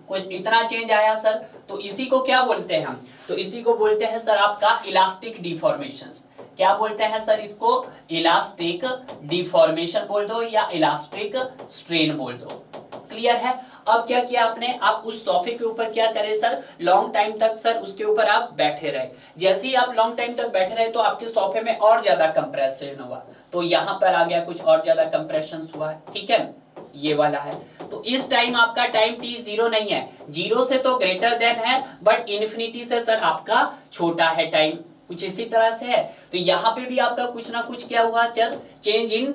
कुछ इतना चेंज आया सर। तो इसी को क्या बोलते हैं हम, तो इसी को बोलते हैं सर आपका इलास्टिक डिफॉर्मेशंस। क्या बोलते हैं सर इसको, इलास्टिक डिफॉर्मेशन बोल दो या इलास्टिक स्ट्रेन बोल दो। क्लियर है। अब क्या किया आपने, आप उस सोफे के ऊपर क्या करे सर, लॉन्ग टाइम तक सर उसके ऊपर आप बैठे रहे। जैसे ही आप लॉन्ग टाइम तक बैठे रहे तो आपके सोफे में और ज्यादा कंप्रेशन हुआ, तो यहाँ पर आ गया कुछ और ज्यादा कंप्रेशन हुआ। ठीक है, ये वाला है। तो इस टाइम आपका टाइम टी 0 नहीं है, 0 से तो ग्रेटर देन है, बट इन्फिनिटी से सर आपका छोटा है टाइम, कुछ इसी तरह से है। तो यहाँ पे भी आपका कुछ ना कुछ क्या हुआ, चल चेंज इन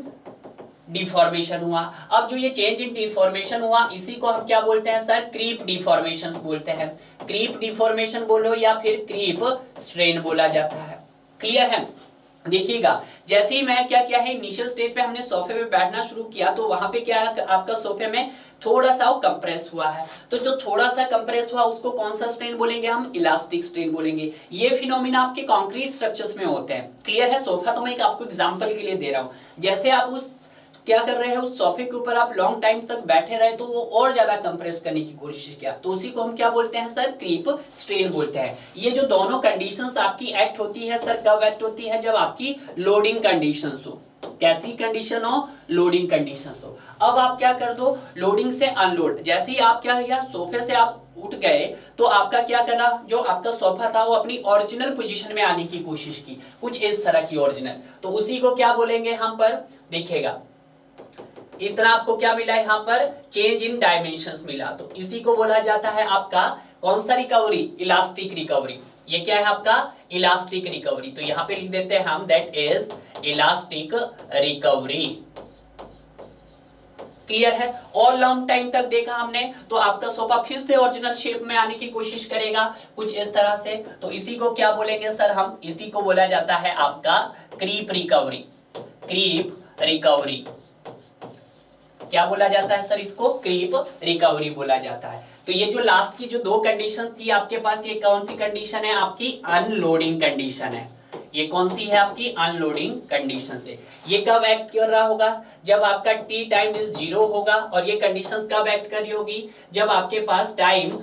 डिफॉर्मेशन हुआ। अब जो ये चेंज इन डिफॉर्मेशन हुआ, इसी को हम क्या बोलते हैं सर, क्रीप डिफॉर्मेशंस बोलते हैं। क्रीप डिफॉर्मेशन बोलो या फिर क्रीप स्ट्रेन बोला जाता है। क्लियर है। देखिएगा, जैसे ही मैं क्या किया है, इनिशियल स्टेज पे हमने सोफे पे बैठना शुरू किया तो वहां पे क्या है, आपका सोफे में थोड़ा सा वो कंप्रेस हुआ है। तो जो थोड़ा सा कंप्रेस हुआ उसको कौन सा स्ट्रेन बोलेंगे, हम इलास्टिक स्ट्रेन बोलेंगे। ये फिनोमिना आपके कंक्रीट स्ट्रक्चर्स में होते हैं। क्लियर है। सोफा तो मैं एक आपको एग्जांपल के लिए दे रहा हूं। जैसे आप उस क्या कर रहे हैं, उस सोफे के ऊपर आप लॉन्ग टाइम तक बैठे रहे तो वो और ज्यादा कंप्रेस करने की कोशिश किया, तो उसी को हम क्या बोलते हैं सर, क्रीप स्ट्रेन बोलते हैं। ये जो दोनों कंडीशंस आपकी एक्ट होती है सर, कब एक्ट होती है, जब आपकी लोडिंग कंडीशंस हो। कैसी कंडीशन हो, लोडिंग कंडीशंस हो। अब आप क्या कर दो, लोडिंग से अनलोड, जैसे ही आप क्या किया, सोफे से आप उठ गए तो आपका क्या करना, जो आपका सोफा था वो अपनी ओरिजिनल पोजीशन में आने की कोशिश की, कुछ इस तरह की ओरिजिनल। तो उसी को क्या बोलेंगे हम पर, देखिएगा इतना आपको क्या मिला यहाँ पर, चेंज इन डायमेंशंस मिला। तो इसी को बोला जाता है आपका कौन सा रिकवरी, इलास्टिक रिकवरी। ये क्या है आपका, इलास्टिक रिकवरी। तो यहाँ पे लिख देते हैं हम, that is elastic recovery. Clear है। और लॉन्ग टाइम तक देखा हमने तो आपका सोफा फिर से ओरिजिनल शेप में आने की कोशिश करेगा, कुछ इस तरह से। तो इसी को क्या बोलेंगे सर हम, इसी को बोला जाता है आपका क्रीप रिकवरी। क्रीप रिकवरी क्या बोला जाता है सर, इसको क्रीप रिकवरी बोला जाता है। तो ये जो लास्ट की जो 2 कंडीशंस थी आपके पास, ये कौन सी कंडीशन है, आपकी अनलोडिंग कंडीशन है। ये कौन सी है, आपकी अनलोडिंग कंडीशन से। ये कब एक्ट कर रहा होगा, जब आपका टी टाइम इज 0 होगा। और ये कंडीशंस कब एक्ट कर रही होगी, जब आपके पास टाइम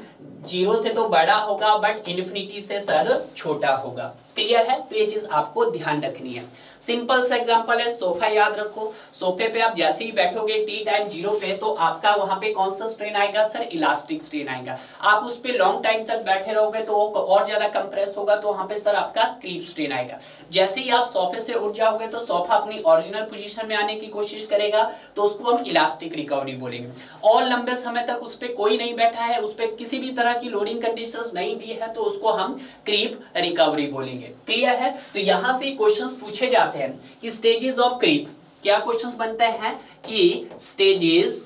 0 से तो बड़ा होगा बट इन्फिनिटी से सर छोटा होगा। क्लियर है। तो ये चीज आपको ध्यान रखनी है। सिंपल सा एग्जांपल है, सोफा याद रखो। सोफे पे आप जैसे ही बैठोगे टी टाइम 0 पे तो आपका वहां पे कौन सा स्ट्रेन आएगा सर, इलास्टिक स्ट्रेन आएगा। आप उस पे लॉन्ग टाइम तक बैठे रहोगे तो वो और ज्यादा कंप्रेस होगा, तो वहां पे सर आपका क्रीप स्ट्रेन आएगा। जैसे ही आप सोफे से उठ जाओगे तो सोफा अपनी ओरिजिनल पोजीशन में आने की कोशिश करेगा, तो उसको हम इलास्टिक रिकवरी बोलेंगे। और लंबे समय तक उस पे कोई नहीं बैठा है, उस पे किसी भी तरह की लोडिंग कंडीशंस नहीं दी है, तो उसको हम क्रीप रिकवरी बोलेंगे। क्लियर है। तो यहां से क्वेश्चंस पूछे जाते हैं कि स्टेजेस ऑफ क्रीप, क्या क्वेश्चंस बनते हैं कि स्टेजेस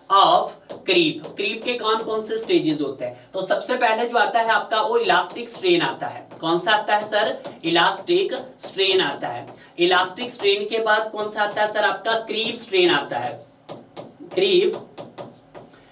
ऑफ क्रीप, क्रीप के कौन कौन से स्टेजेस होते हैं। तो सबसे पहले जो आता है आपका वो इलास्टिक स्ट्रेन आता है। कौन सा आता है सर, इलास्टिक स्ट्रेन आता है। इलास्टिक स्ट्रेन के बाद कौन सा आता है सर, आपका क्रीप स्ट्रेन आता है। क्रीप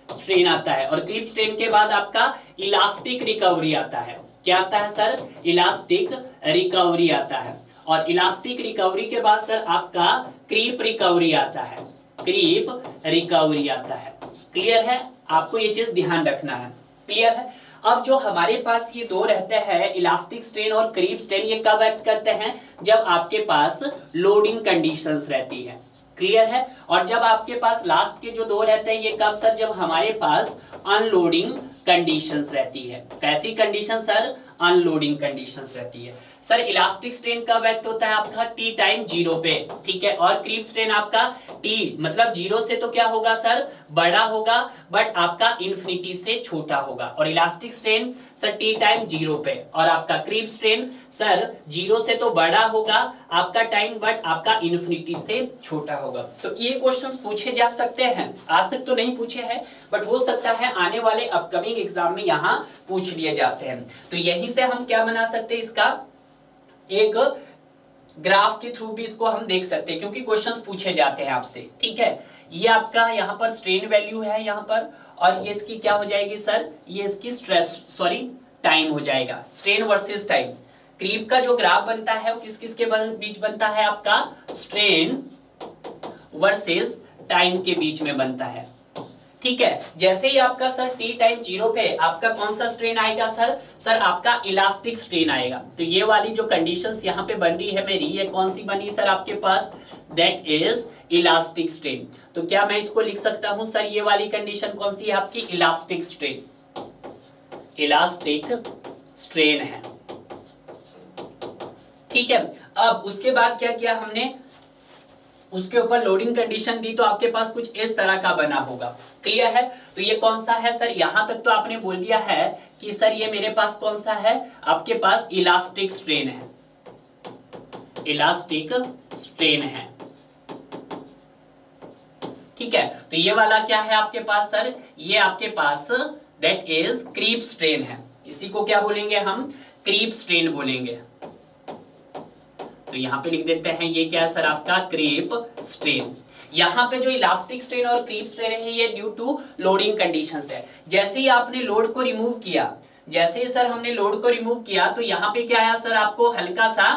स्ट्रेन आता है। और क्रीप स्ट्रेन के बाद आपका इलास्टिक रिकवरी आता है। क्या आता है सर, इलास्टिक रिकवरी आता है। और इलास्टिक रिकवरी के बाद सर आपका क्रीप रिकवरी आता है। क्रीप रिकवरी आता है। क्लियर है। आपको ये चीज ध्यान रखना है। क्लियर है। अब जो हमारे पास ये 2 रहते हैं, इलास्टिक स्ट्रेन और क्रीप स्ट्रेन, ये कब एक्ट करते हैं, जब आपके पास लोडिंग कंडीशंस रहती है। क्लियर है। और जब आपके पास लास्ट के जो 2 रहते हैं, ये कब सर, जब हमारे पास अनलोडिंग कंडीशंस रहती है। कैसी कंडीशन सर, अनलोडिंग कंडीशंस रहती है। सर इलास्टिक स्ट्रेन कब एक्ट होता है आपका टी टाइम 0 पे, ठीक है, और क्रीप स्ट्रेन आपका टी मतलब 0 से तो क्या होगा सर बड़ा होगा बट आपका इंफिनिटी से छोटा होगा, और elastic strain sir T time 0 पे, और आपका क्रीप स्ट्रेन सर 0 से तो बड़ा होगा आपका टाइम बट आपका इंफिनिटी से छोटा होगा। तो ये क्वेश्चंस पूछे जा सकते हैं, आज तक तो नहीं पूछे हैं बट हो सकता है आने वाले अपकमिंग एग्जाम में यहाँ पूछ लिए जाते हैं। तो यहीं से हम क्या बना सकते हैं, इसका एक ग्राफ के थ्रू भी इसको हम देख सकते हैं क्योंकि क्वेश्चंस पूछे जाते हैं आपसे, ठीक है। ये आपका यहाँ पर स्ट्रेन वैल्यू है यहाँ पर, और ये इसकी क्या हो जाएगी सर, ये इसकी टाइम हो जाएगा, स्ट्रेन वर्सेस टाइम। क्रीप का जो ग्राफ बनता है वो किस किस के बीच बनता है, आपका स्ट्रेन वर्सेस टाइम के बीच में बनता है, ठीक है। जैसे ही आपका सर टी टाइम 0 पे आपका कौन सा स्ट्रेन आएगा सर आपका इलास्टिक स्ट्रेन आएगा। तो ये वाली जो कंडीशंस यहाँ पे बन रही है मेरी, ये कौन सी बनी सर आपके पास, दैट इज इलास्टिक स्ट्रेन। तो क्या मैं इसको लिख सकता हूं सर, ये वाली कंडीशन कौन सी है आपकी, इलास्टिक स्ट्रेन, इलास्टिक स्ट्रेन है, ठीक है। अब उसके बाद क्या किया हमने, उसके ऊपर लोडिंग कंडीशन दी तो आपके पास कुछ इस तरह का बना होगा, क्लियर है। तो ये कौन सा है सर, यहां तक तो आपने बोल दिया है कि सर ये मेरे पास कौन सा है, आपके पास इलास्टिक स्ट्रेन है, इलास्टिक स्ट्रेन है, ठीक है। तो ये वाला क्या है आपके पास सर, ये आपके पास दैट इज क्रीप स्ट्रेन है, इसी को क्या बोलेंगे हम, क्रीप स्ट्रेन बोलेंगे। तो यहां पे लिख देते हैं ये क्या है सर आपका क्रीप स्ट्रेन। यहां पे जो इलास्टिक स्ट्रेन और क्रीप स्ट्रेन है ये ड्यू टू लोडिंग कंडीशंस है। जैसे ही आपने लोड को रिमूव किया, जैसे ही सर हमने लोड को रिमूव किया तो यहां पे क्या आया सर, आपको हल्का सा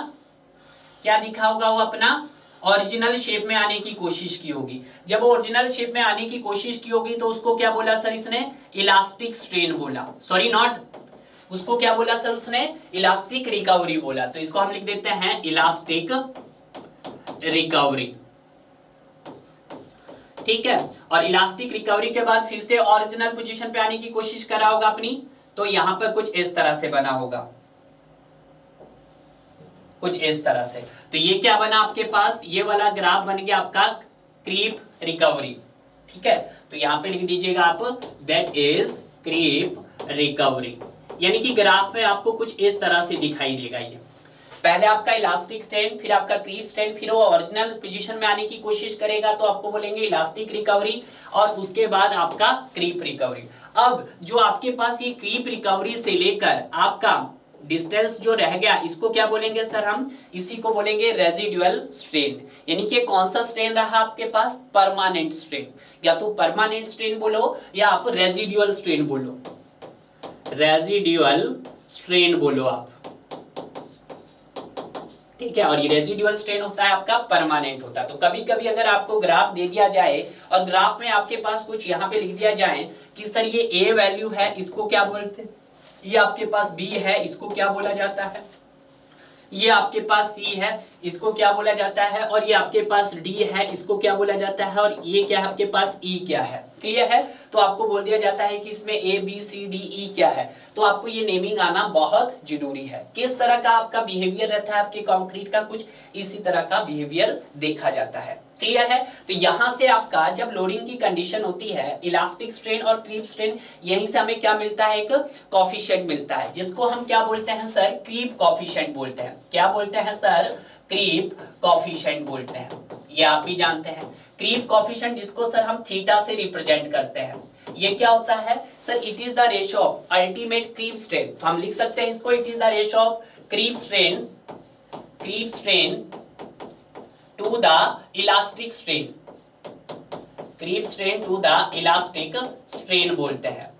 क्या दिखा होगा, वो अपना ओरिजिनल शेप में आने की कोशिश की होगी। जब ओरिजिनल शेप में आने की कोशिश की होगी तो उसको क्या बोला सर इसने, इलास्टिक स्ट्रेन बोला, सॉरी नॉट, उसको क्या बोला सर उसने, इलास्टिक रिकवरी बोला। तो इसको हम लिख देते हैं इलास्टिक रिकवरी, ठीक है। और इलास्टिक रिकवरी के बाद फिर से ओरिजिनल पोजीशन पे आने की कोशिश करा होगा अपनी, तो यहां पर कुछ इस तरह से बना होगा, कुछ इस तरह से। तो ये क्या बना आपके पास, ये वाला ग्राफ बन गया आपका क्रीप रिकवरी, ठीक है। तो यहां पे लिख दीजिएगा आप दैट इज क्रीप रिकवरी, यानी कि ग्राफ में आपको कुछ इस तरह से दिखाई देगा। ये पहले आपका इलास्टिक स्ट्रेन, फिर आपका क्रीप स्ट्रेन, फिर वो ओरिजिनल पोजीशन में आने की कोशिश करेगा तो आपको बोलेंगे इलास्टिक रिकवरी, और उसके बाद आपका क्रीप रिकवरी। अब जो आपके पास ये क्रीप रिकवरी से लेकर आपका डिस्टेंस जो रह गया, इसको क्या बोलेंगे सर हम, इसी को बोलेंगे रेजिडुअल स्ट्रेन। यानी कि कौन सा स्ट्रेन रहा आपके पास, परमानेंट स्ट्रेन, या तो परमानेंट स्ट्रेन बोलो या आप रेजिडुअल स्ट्रेन बोलो, रेजिडुअल स्ट्रेन बोलो आप, ठीक है। और ये रेजिडुअल स्ट्रेन होता है आपका परमानेंट होता है। तो कभी कभी अगर आपको ग्राफ दे दिया जाए और ग्राफ में आपके पास कुछ यहाँ पे लिख दिया जाए कि सर ये ए वैल्यू है, इसको क्या बोलते हैं, ये आपके पास बी है, इसको क्या बोला जाता है, ये आपके पास सी है, इसको क्या बोला जाता है, और ये आपके पास डी है, इसको क्या बोला जाता है, और ये क्या है आपके पास ई क्या है, क्लियर है। तो आपको बोल दिया जाता है कि इसमें A B C D E क्या है, तो आपको ये नेमिंग आना बहुत जरूरी है। किस तरह का आपका बिहेवियर रहता है आपके कंक्रीट का, कुछ इसी तरह का बिहेवियर देखा जाता है, क्लियर है। तो यहां से आपका जब लोडिंग की कंडीशन होती है, इलास्टिक स्ट्रेन और क्रीप स्ट्रेन, यहीं से हमें क्या मिलता है, एक कोफिशिएंट मिलता है, जिसको हम क्या बोलते हैं सर, क्रीप कोफिशिएंट बोलते हैं। क्या बोलते हैं सर, क्रीप कोफिशिएंट बोलते हैं, ये आप भी जानते हैं। क्रीप कोफिशिएंट जिसको सर हम थीटा से रिप्रेजेंट करते हैं, ये क्या होता है sir, it is the ratio of ultimate creep strain. तो हम लिख सकते हैं इसको, it is the ratio of creep strain to the elastic strain, creep strain to the elastic strain बोलते हैं,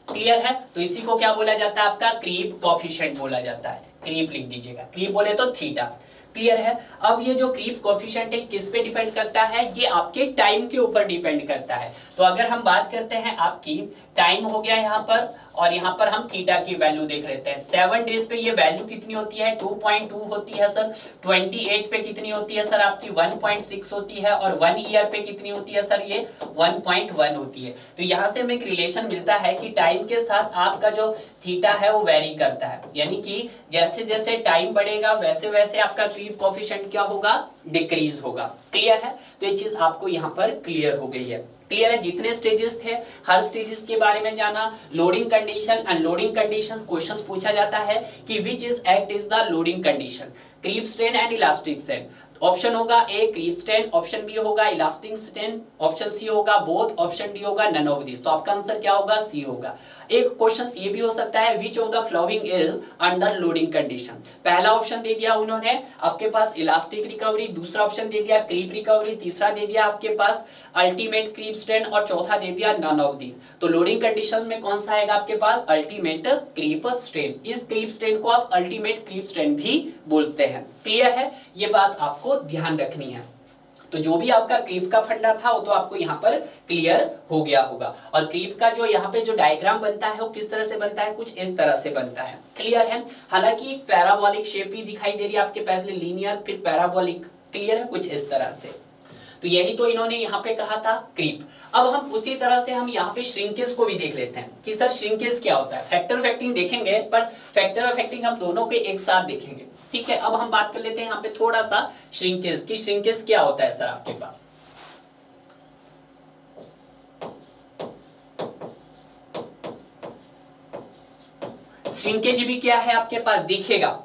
क्लियर है। तो इसी को क्या बोला जाता है, आपका क्रीप कोफिशिएंट बोला जाता है। क्रीप लिख दीजिएगा, क्रीप बोले तो थीटा, क्लियर है। अब ये जो क्रीप कोफिशिएंट है किस पे डिपेंड करता है, ये आपके टाइम के ऊपर डिपेंड करता है। तो अगर हम बात करते हैं आपकी टाइम हो गया यहाँ पर, और यहाँ पर हम थीटा की वैल्यू देख लेते हैं। 7 डेज पे ये वैल्यू कितनी होती है 2.2 होती है सर। 28 पे कितनी होती है सर आपकी 1.6 होती है, और 1 ईयर पे कितनी होती है सर ये 1.1 होती है। तो यहाँ से हमें एक रिलेशन मिलता है कि टाइम के साथ आपका जो थीटा है वो वेरी करता है, यानी कि जैसे जैसे टाइम बढ़ेगा वैसे वैसे आपका क्रीप कोएफिशिएंट क्या होगा, डिक्रीज होगा। क्लियर है? तो ये चीज आपको यहाँ पर क्लियर हो गई है। क्लियर है? जितने स्टेजेस थे हर स्टेजेस के बारे में जाना। Loading condition, unloading conditions questions पूछा जाता है कि which is act is the loading condition, creep strain and elastic strain. Option होगा A creep strain, option B होगा इलास्टिक स्ट्रेन, ऑप्शन सी होगा बोथ, ऑप्शन डी होगा नन ऑफ दिस। तो आपका आंसर क्या होगा, सी होगा। एक क्वेश्चन ये भी हो सकता है which of the following is under loading condition. पहला ऑप्शन दे दिया उन्होंने आपके पास इलास्टिक रिकवरी, दूसरा ऑप्शन दे दिया क्रीप रिकवरी, तीसरा दे दिया आपके पास अल्टीमेट क्रीप स्ट्रेन, और चौथा दे दिया नन ऑफ दी। तो लोडिंग कंडीशन में कौन सा आएगा आपके पास, अल्टीमेट क्रीप स्ट्रेन। इस क्रीप स्ट्रेन को आप अल्टीमेट क्रीप स्ट्रेन भी बोलते हैं। क्लियर है? ये बात आपको ध्यान रखनी है। तो जो भी आपका क्रीप का फंडा था वो तो आपको यहाँ पर क्लियर हो गया होगा। और क्रीप का जो यहाँ पे जो डायग्राम बनता है वो किस तरह से बनता है, कुछ इस तरह से बनता है। क्लियर है? हालांकि एक पैराबोलिक शेप ही दिखाई दे रही है आपके पास, लीनियर फिर पैराबोलिक। क्लियर है? कुछ इस तरह से। तो यही तो इन्होंने यहाँ पे कहा था क्रीप। अब हम उसी तरह से हम यहाँ पे श्रिंकेज को भी देख लेते हैं कि सर श्रिंकेज क्या होता है। फैक्टर इफेक्टिंग देखेंगे, पर फैक्टर इफेक्टिंग हम दोनों के एक साथ देखेंगे। ठीक है, अब हम बात कर लेते हैं यहाँ पे थोड़ा सा श्रिंकेज की। श्रिंकेज क्या होता है सर आपके पास। श्रिंकेज भी क्या है आपके पास, देखिएगा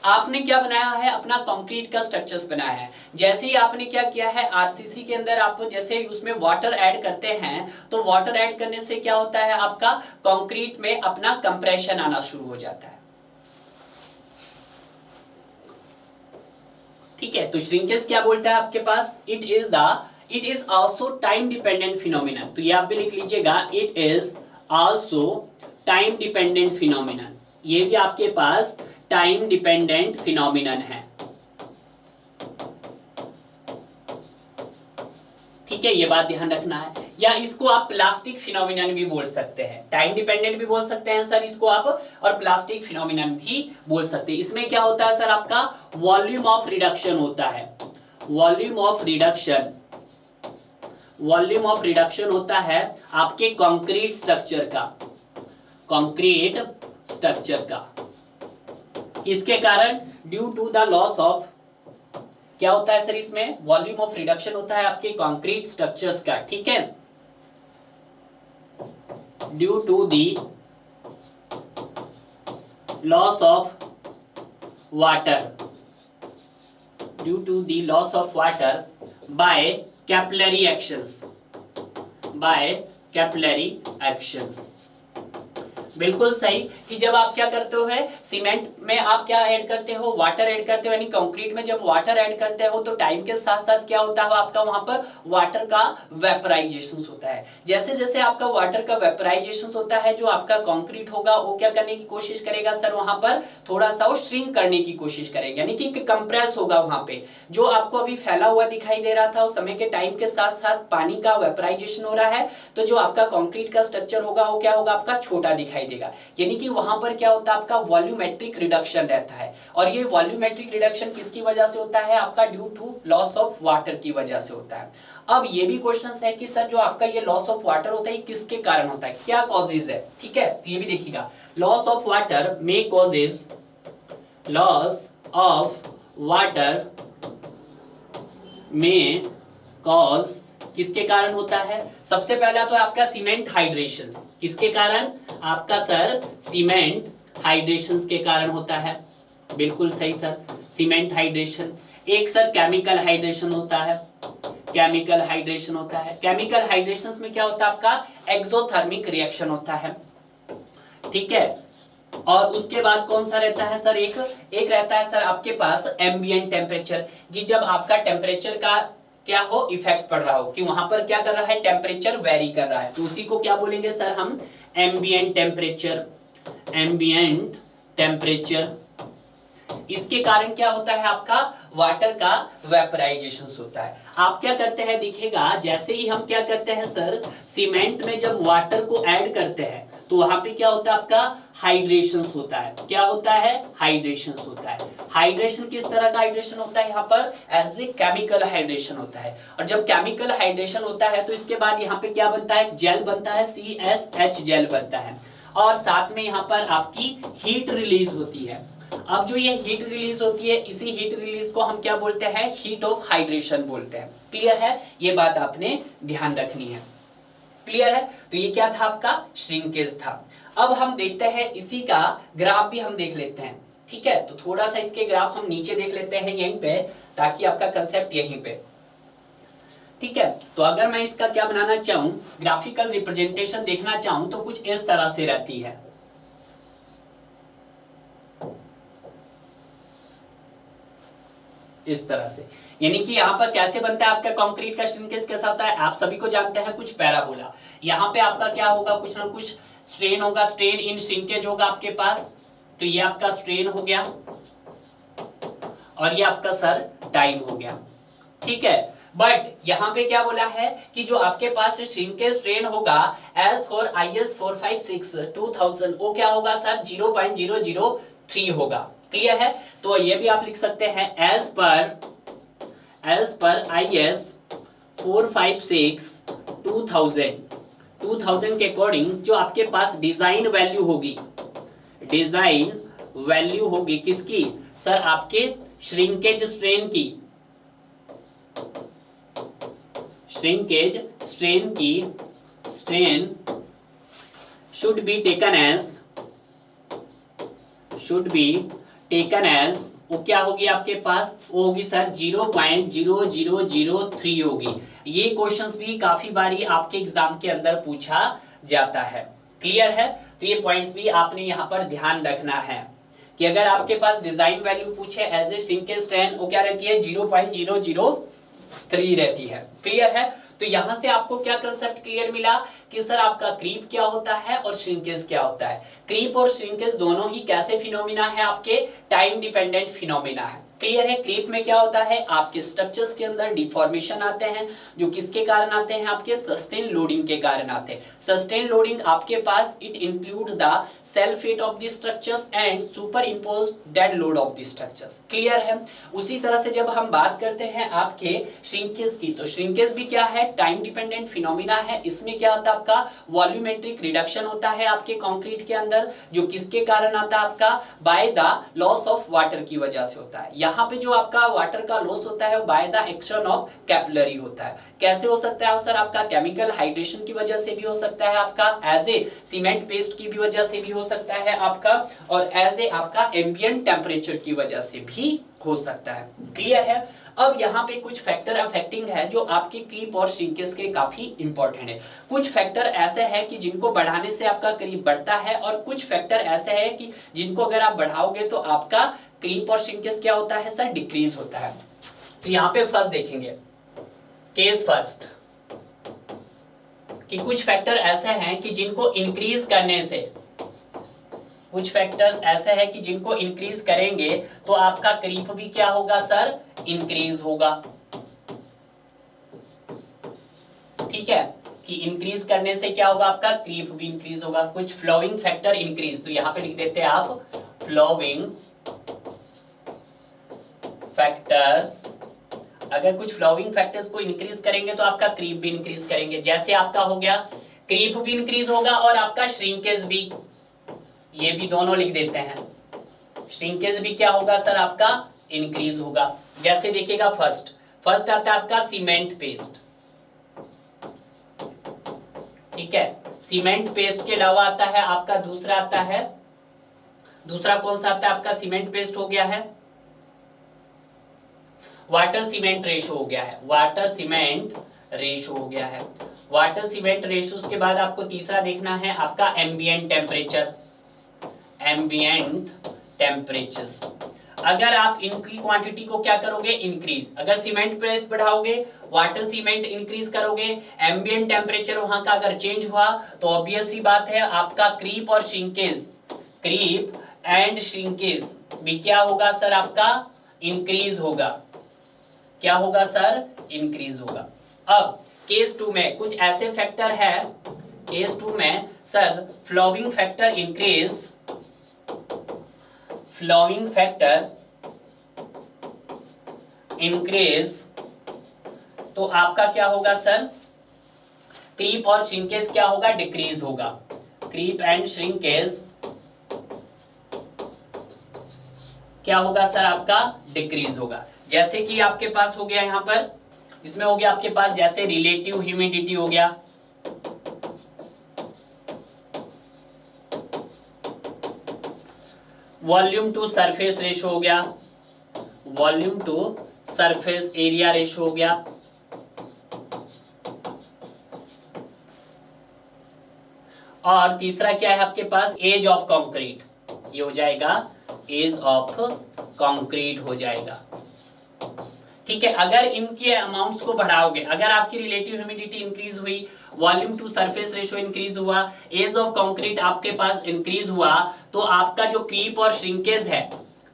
आपने क्या बनाया है, अपना कंक्रीट का स्ट्रक्चर्स बनाया है। जैसे ही आपने क्या किया है आरसीसी के अंदर, आप जैसे उसमें वाटर ऐड करते हैं तो वाटर ऐड करने से क्या होता है, आपका कंक्रीट में अपना कंप्रेशन आना शुरू हो जाता है। ठीक है, तो श्रिंकेज क्या बोलता है आपके पास, it is also time dependent phenomenon. तो ये आप भी लिख लीजिएगा, it is also time dependent phenomenon. ये भी आपके पास टाइम डिपेंडेंट फिनोमिनन है। ठीक है, ये बात ध्यान रखना है। या इसको आप प्लास्टिक फिनोमिनन भी बोल सकते हैं, टाइम डिपेंडेंट भी बोल सकते हैं सर इसको आप, और प्लास्टिक फिनोमिनन भी बोल सकते हैं। इसमें क्या होता है सर, आपका वॉल्यूम ऑफ रिडक्शन होता है। वॉल्यूम ऑफ रिडक्शन होता है आपके कंक्रीट स्ट्रक्चर का। इसके कारण due to the loss of, क्या होता है सर इसमें, वॉल्यूम ऑफ रिडक्शन होता है आपके कंक्रीट स्ट्रक्चर्स का। ठीक है, due to the loss of water, by capillary actions. बिल्कुल सही कि जब आप क्या करते हो है, सीमेंट में आप क्या ऐड करते हो, वाटर ऐड करते हो, यानी कंक्रीट में जब वाटर ऐड करते हो तो टाइम के साथ साथ क्या होता है आपका वहां पर वाटर का वेपराइजेशन होता है। जैसे जैसे आपका वाटर का वेपराइजेशन होता है, जो आपका कंक्रीट होगा वो क्या करने की कोशिश करेगा सर, वहां पर थोड़ा सा वो श्रिंक करने की कोशिश करेगा, यानी कि कंप्रेस होगा। वहां पे जो आपको अभी फैला हुआ दिखाई दे रहा था, उस समय के टाइम के साथ साथ पानी का वेपराइजेशन हो रहा है, तो जो आपका कंक्रीट का स्ट्रक्चर होगा वो क्या होगा, आपका छोटा दिखाई देगा। यानी कि वहां पर क्या होता है, आपका वॉल्यूमेट्रिक रिडक्शन रहता है। और ये वॉल्यूमेट्रिक रिडक्शन किसकी वजह से होता है, आपका due to loss of water की वजह से होता है। अब ये भी क्वेश्चन है कि सर जो आपका ये लॉस ऑफ वाटर होता है किसके कारण होता है, क्या कॉजेज है। ठीक है, तो ये भी देखिएगा, लॉस ऑफ वाटर में कॉजेज, लॉस ऑफ वाटर में कॉज किसके कारण होता है, सबसे पहला तो आपका सीमेंट हाइड्रेशन। किसके कारण, आपका सर सीमेंट हाइड्रेशन के कारण होता है। बिल्कुल सही सर, सीमेंट हाइड्रेशन। एक सर केमिकल हाइड्रेशन होता है, केमिकल हाइड्रेशन में क्या होता है आपका एक्सोथर्मिक रिएक्शन होता है। ठीक है, और उसके बाद कौन सा रहता है सर, एक रहता है सर आपके पास एम्बिएंट टेम्परेचर, कि जब आपका टेम्परेचर का क्या हो, इफेक्ट पड़ रहा हो, कि वहां पर क्या कर रहा है, टेम्परेचर वेरी कर रहा है, तो उसी को क्या बोलेंगे सर हम, एम्बिएंट टेम्परेचर। इसके कारण क्या होता है, आपका वाटर का वेपराइजेशन होता है। आप क्या करते हैं, देखिएगा जैसे ही हम क्या करते हैं सर, सीमेंट में जब वाटर को ऐड करते हैं तो वहां पे क्या होता है आपका हाइड्रेशन होता है। क्या होता है? हाइड्रेशन होता है। हाइड्रेशन किस तरह का हाइड्रेशन होता है? यहाँ पर एज ए केमिकल हाइड्रेशन होता है। और जब केमिकल हाइड्रेशन होता है तो इसके बाद यहाँ पे क्या बनता है? जेल बनता है, CSH जेल बनता है, और साथ में यहाँ पर आपकी हीट रिलीज होती है। अब जो ये हीट रिलीज होती है, इसी हीट रिलीज को हम क्या बोलते हैं? हीट ऑफ हाइड्रेशन बोलते हैं। क्लियर है? ये बात आपने ध्यान रखनी है। क्लियर है? तो ये क्या था? आपका श्रिंकेज था। अब हम देखते हैं इसी का ग्राफ भी हम देख लेते हैं। ठीक है, तो थोड़ा सा इसके ग्राफ हम नीचे देख लेते हैं यहीं पे, ताकि आपका कंसेप्ट यहीं पे। ठीक है, तो अगर मैं इसका क्या बनाना चाहूं, ग्राफिकल रिप्रेजेंटेशन देखना चाहूं, तो कुछ इस तरह से रहती है। इस तरह से, यानी कि यहाँ पर कैसे बनता है आपका कंक्रीट का श्रिंकेज? कैसा होता है? आप सभी को जानते हैं, कुछ पैराबोला। यहाँ पे आपका क्या होगा? कुछ ना कुछ स्ट्रेन होगा, स्ट्रेन इन श्रिंकेज होगा आपके पास। तो ये आपका स्ट्रेन हो गया, और ये आपका सर टाइम हो गया। ठीक है, बट यहाँ पे क्या बोला है कि जो आपके पास श्रिंकेज स्ट्रेन होगा एज फॉर IS 456-2000, वो क्या होगा सर? 0.003 होगा। क्लियर है? तो ये भी आप लिख सकते हैं एज पर IS 456-2000 के अकॉर्डिंग जो आपके पास डिजाइन वैल्यू होगी किसकी सर? आपके श्रिंकेज स्ट्रेन की। श्रिंकेज स्ट्रेन की strain should be taken as वो क्या होगी आपके पास? वो होगी सर 0.0003 होगी। ये क्वेश्चंस भी काफी बारी आपके एग्जाम के अंदर पूछा जाता है। क्लियर है? तो ये पॉइंट्स भी आपने यहाँ पर ध्यान रखना है कि अगर आपके पास डिजाइन वैल्यू पूछे एज ए श्रिंकेज स्ट्रेन, वो क्या रहती है? 0.003 रहती है। क्लियर है? तो यहां से आपको क्या कंसेप्ट क्लियर मिला कि सर आपका क्रीप क्या होता है और श्रिंकेज क्या होता है। क्रीप और श्रिंकेज दोनों ही कैसे फिनोमिना है? आपके टाइम डिपेंडेंट फिनोमिना है। क्लियर है? क्रीप में क्या होता है? आपके स्ट्रक्चर्स के अंदर डिफॉर्मेशन आते हैं, जो किसके कारण आते हैं? आपके सस्टेन लोडिंग के कारण आते हैं। सस्टेन लोडिंग आपके पास it include the self weight of the structures and superimposed dead load of the structures. Clear है? उसी तरह से जब हम बात करते हैं आपके श्रिंकेज की, तो श्रिंकेज भी क्या है? टाइम डिपेंडेंट फिनोमिना है। इसमें क्या होता है? आपका वॉल्यूमेट्रिक रिडक्शन होता है आपके कंक्रीट के अंदर, जो किसके कारण आता है? आपका by the loss of water की वजह से होता है। यहाँ पे जो आपका वाटर का लॉस होता है वो by the action of capillary होता है। कैसे हो सकता है सर? आपका केमिकल हाइड्रेशन की वजह से भी हो सकता है, आपका एज ए सीमेंट पेस्ट की भी वजह से भी हो सकता है आपका, और एज ए आपका एम्बिएंट टेम्परेचर की वजह से भी हो सकता है। क्लियर है? अब यहाँ पे कुछ फैक्टर अफेक्टिंग है जो आपके क्रीप और श्रिंकेज के काफी इंपॉर्टेंट है। कुछ फैक्टर ऐसे हैं कि जिनको बढ़ाने से आपका क्रीप बढ़ता है, और कुछ फैक्टर ऐसे हैं कि जिनको अगर आप बढ़ाओगे तो आपका क्रीप और श्रिंकेज क्या होता है सर? डिक्रीज होता है। तो यहाँ पे फर्स्ट देखेंगे, केस फर्स्ट, कि कुछ फैक्टर ऐसे हैं कि जिनको इंक्रीज करने से, कुछ फैक्टर्स ऐसे हैं कि जिनको इंक्रीज करेंगे तो आपका क्रीप भी क्या होगा सर? इंक्रीज होगा। ठीक है, कि इंक्रीज करने से क्या होगा? आपका क्रीप भी इंक्रीज होगा। कुछ फ्लोइंग फैक्टर इंक्रीज, तो यहां पे लिख देते हैं आप फ्लोइंग फैक्टर्स। अगर कुछ फ्लोइंग फैक्टर्स को इंक्रीज करेंगे तो आपका क्रीप भी इंक्रीज करेंगे। जैसे आपका हो गया क्रीप भी इंक्रीज होगा और आपका श्रिंकेज भी, ये भी दोनों लिख देते हैं। श्रिंकेज भी क्या होगा सर? आपका इंक्रीज होगा। जैसे देखिएगा फर्स्ट आता है आपका सीमेंट पेस्ट। ठीक है, सीमेंट पेस्ट के अलावा आता है आपका दूसरा आता है, दूसरा कौन सा आता है आपका? सीमेंट पेस्ट हो गया है, वाटर सीमेंट रेशो हो गया है, वाटर सीमेंट रेशो हो गया है, वाटर सीमेंट रेशो। उसके बाद आपको तीसरा देखना है आपका एम्बिएंट टेम्परेचर, एम्बिएंट टेम्परेचर्स। अगर आप इनकी क्वांटिटी को क्या करोगे? इंक्रीज। अगर सीमेंट पेस्ट बढ़ाओगे, वाटर सीमेंट इंक्रीज करोगे, एम्बिएंट टेम्परेचर वहां का अगर चेंज हुआ, तो ऑब्वियस सी बात है आपका क्रीप और श्रिंकेज, क्रीप एंड श्रिंकेज भी क्या होगा सर? आपका इंक्रीज होगा। क्या होगा सर? इंक्रीज होगा। अब केस 2 में कुछ ऐसे फैक्टर है केस 2 में sir following factor increase, following factor increase, तो आपका क्या होगा सर, क्रीप और श्रिंकेज क्या होगा, डिक्रीज होगा, क्रीप एंड श्रिंकेज क्या होगा सर, आपका डिक्रीज होगा। जैसे कि आपके पास हो गया यहां पर, इसमें हो गया आपके पास जैसे रिलेटिव ह्यूमिडिटी हो गया, वॉल्यूम टू सरफेस रेशो हो गया, volume to surface area ratio हो गया, और तीसरा क्या है आपके पास, एज ऑफ कंक्रीट, ये हो जाएगा एज ऑफ कंक्रीट हो जाएगा। ठीक है, अगर इनके अमाउंट्स को बढ़ाओगे, अगर आपकी रिलेटिव ह्यूमिडिटी इंक्रीज हुई, volume to surface ratio increase हुआ, एज ऑफ कंक्रीट आपके पास इंक्रीज हुआ, तो आपका जो क्रीप और श्रिंकेज है,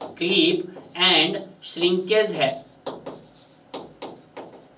क्रीप एंड श्रिंकेज है,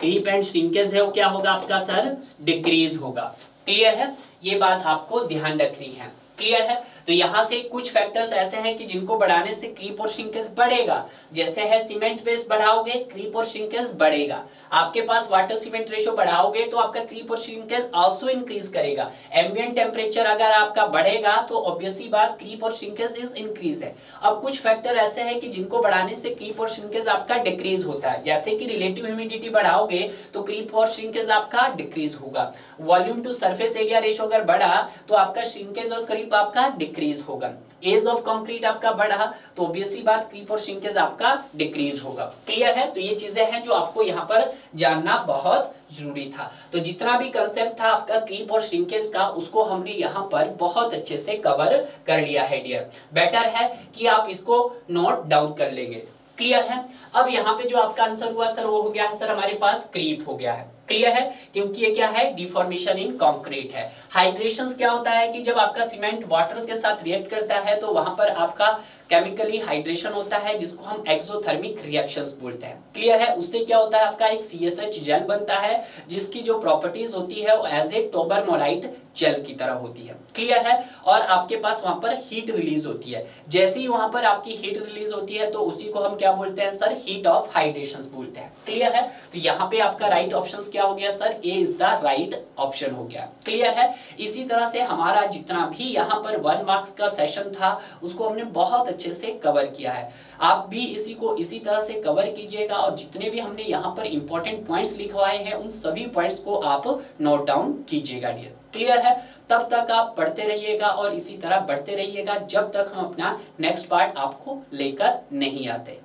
क्रीप एंड श्रिंकेज है, वो क्या होगा आपका सर, डिक्रीज होगा। क्लियर है, ये बात आपको ध्यान रखनी है। क्लियर है, तो यहां से कुछ फैक्टर्स ऐसे हैं कि जिनको बढ़ाने से क्रीप और श्रिंकेज बढ़ेगा। जैसे है सीमेंट बेस बढ़ाओगे, क्रीप और श्रिंकेज बढ़ेगा। आपके पास वाटर सीमेंट रेशो बढ़ाओगे तो आपका क्रीप और श्रिंकेज आल्सो इंक्रीज करेगा। एम्बिएंट टेम्परेचर अगर आपका बढ़ेगा तो ऑब्वियसली बात, क्रीप और श्रिंकेज इज इंक्रीज है। अब कुछ फैक्टर ऐसे हैं कि जिनको बढ़ाने से क्रीप और श्रिंकेज आपका डिक्रीज होता है। जैसे कि रिलेटिव ह्यूमिडिटी बढ़ाओगे तो क्रीप और श्रिंकेज आपका डिक्रीज होगा। Volume to surface area ratio अगर बढ़ा तो आपका श्रिंकेज और क्रीप आपका डिक्रीज होगा। एज ऑफ कंक्रीट आपका बढ़ा तो ऑब्वियसली बात, क्रीप और श्रिंकेज आपका डिक्रीज होगा। क्लियर है, तो ये चीजें हैं जो आपको यहाँ पर जानना बहुत जरूरी था। तो जितना भी कंसेप्ट था आपका क्रीप और श्रिंकेज का, उसको हमने यहाँ पर बहुत अच्छे से कवर कर लिया है डियर। बेटर है कि आप इसको नोट डाउन कर लेंगे। क्लियर है, अब यहाँ पे जो आपका आंसर हुआ सर, वो हो गया है सर हमारे पास क्रीप हो गया है। क्लियर है, क्योंकि ये क्या है, डिफॉर्मेशन इन कंक्रीट है। हाइड्रेशन क्या होता है कि जब आपका सीमेंट वाटर के साथ रिएक्ट करता है तो वहां पर आपका केमिकली हाइड्रेशन होता है, जिसको हम एक्सोथर्मिक रिएक्शंस बोलते हैं। क्लियर है, उससे क्या होता है, आपका एक CSH जेल बनता है, जिसकी जो प्रॉपर्टीज होती है वो एज ए टोबरमोलाइट जेल की तरह होती है। क्लियर है, और आपके पास वहां पर हीट रिलीज होती है। जैसे ही वहां पर आपकी हीट रिलीज होती है तो उसी को हम क्या बोलते हैं सर, हीट ऑफ हाइड्रेशन बोलते हैं। क्लियर है, तो यहाँ पे आपका राइट ऑप्शन क्या हो गया sir, A is the right option हो गया। क्लियर है, इसी तरह से हमारा जितना भी यहाँ पर 1 मार्क्स का सेशन था उसको हमने बहुत अच्छे से कवर किया है। आप भी इसी को इसी तरह से कवर कीजिएगा, और जितने भी हमने यहाँ पर इंपॉर्टेंट पॉइंट्स लिखवाए हैं उन सभी पॉइंट्स को आप नोट डाउन कीजिएगा डियर। क्लियर है, तब तक आप पढ़ते रहिएगा और इसी तरह बढ़ते रहिएगा जब तक हम अपना नेक्स्ट पार्ट आपको लेकर नहीं आते।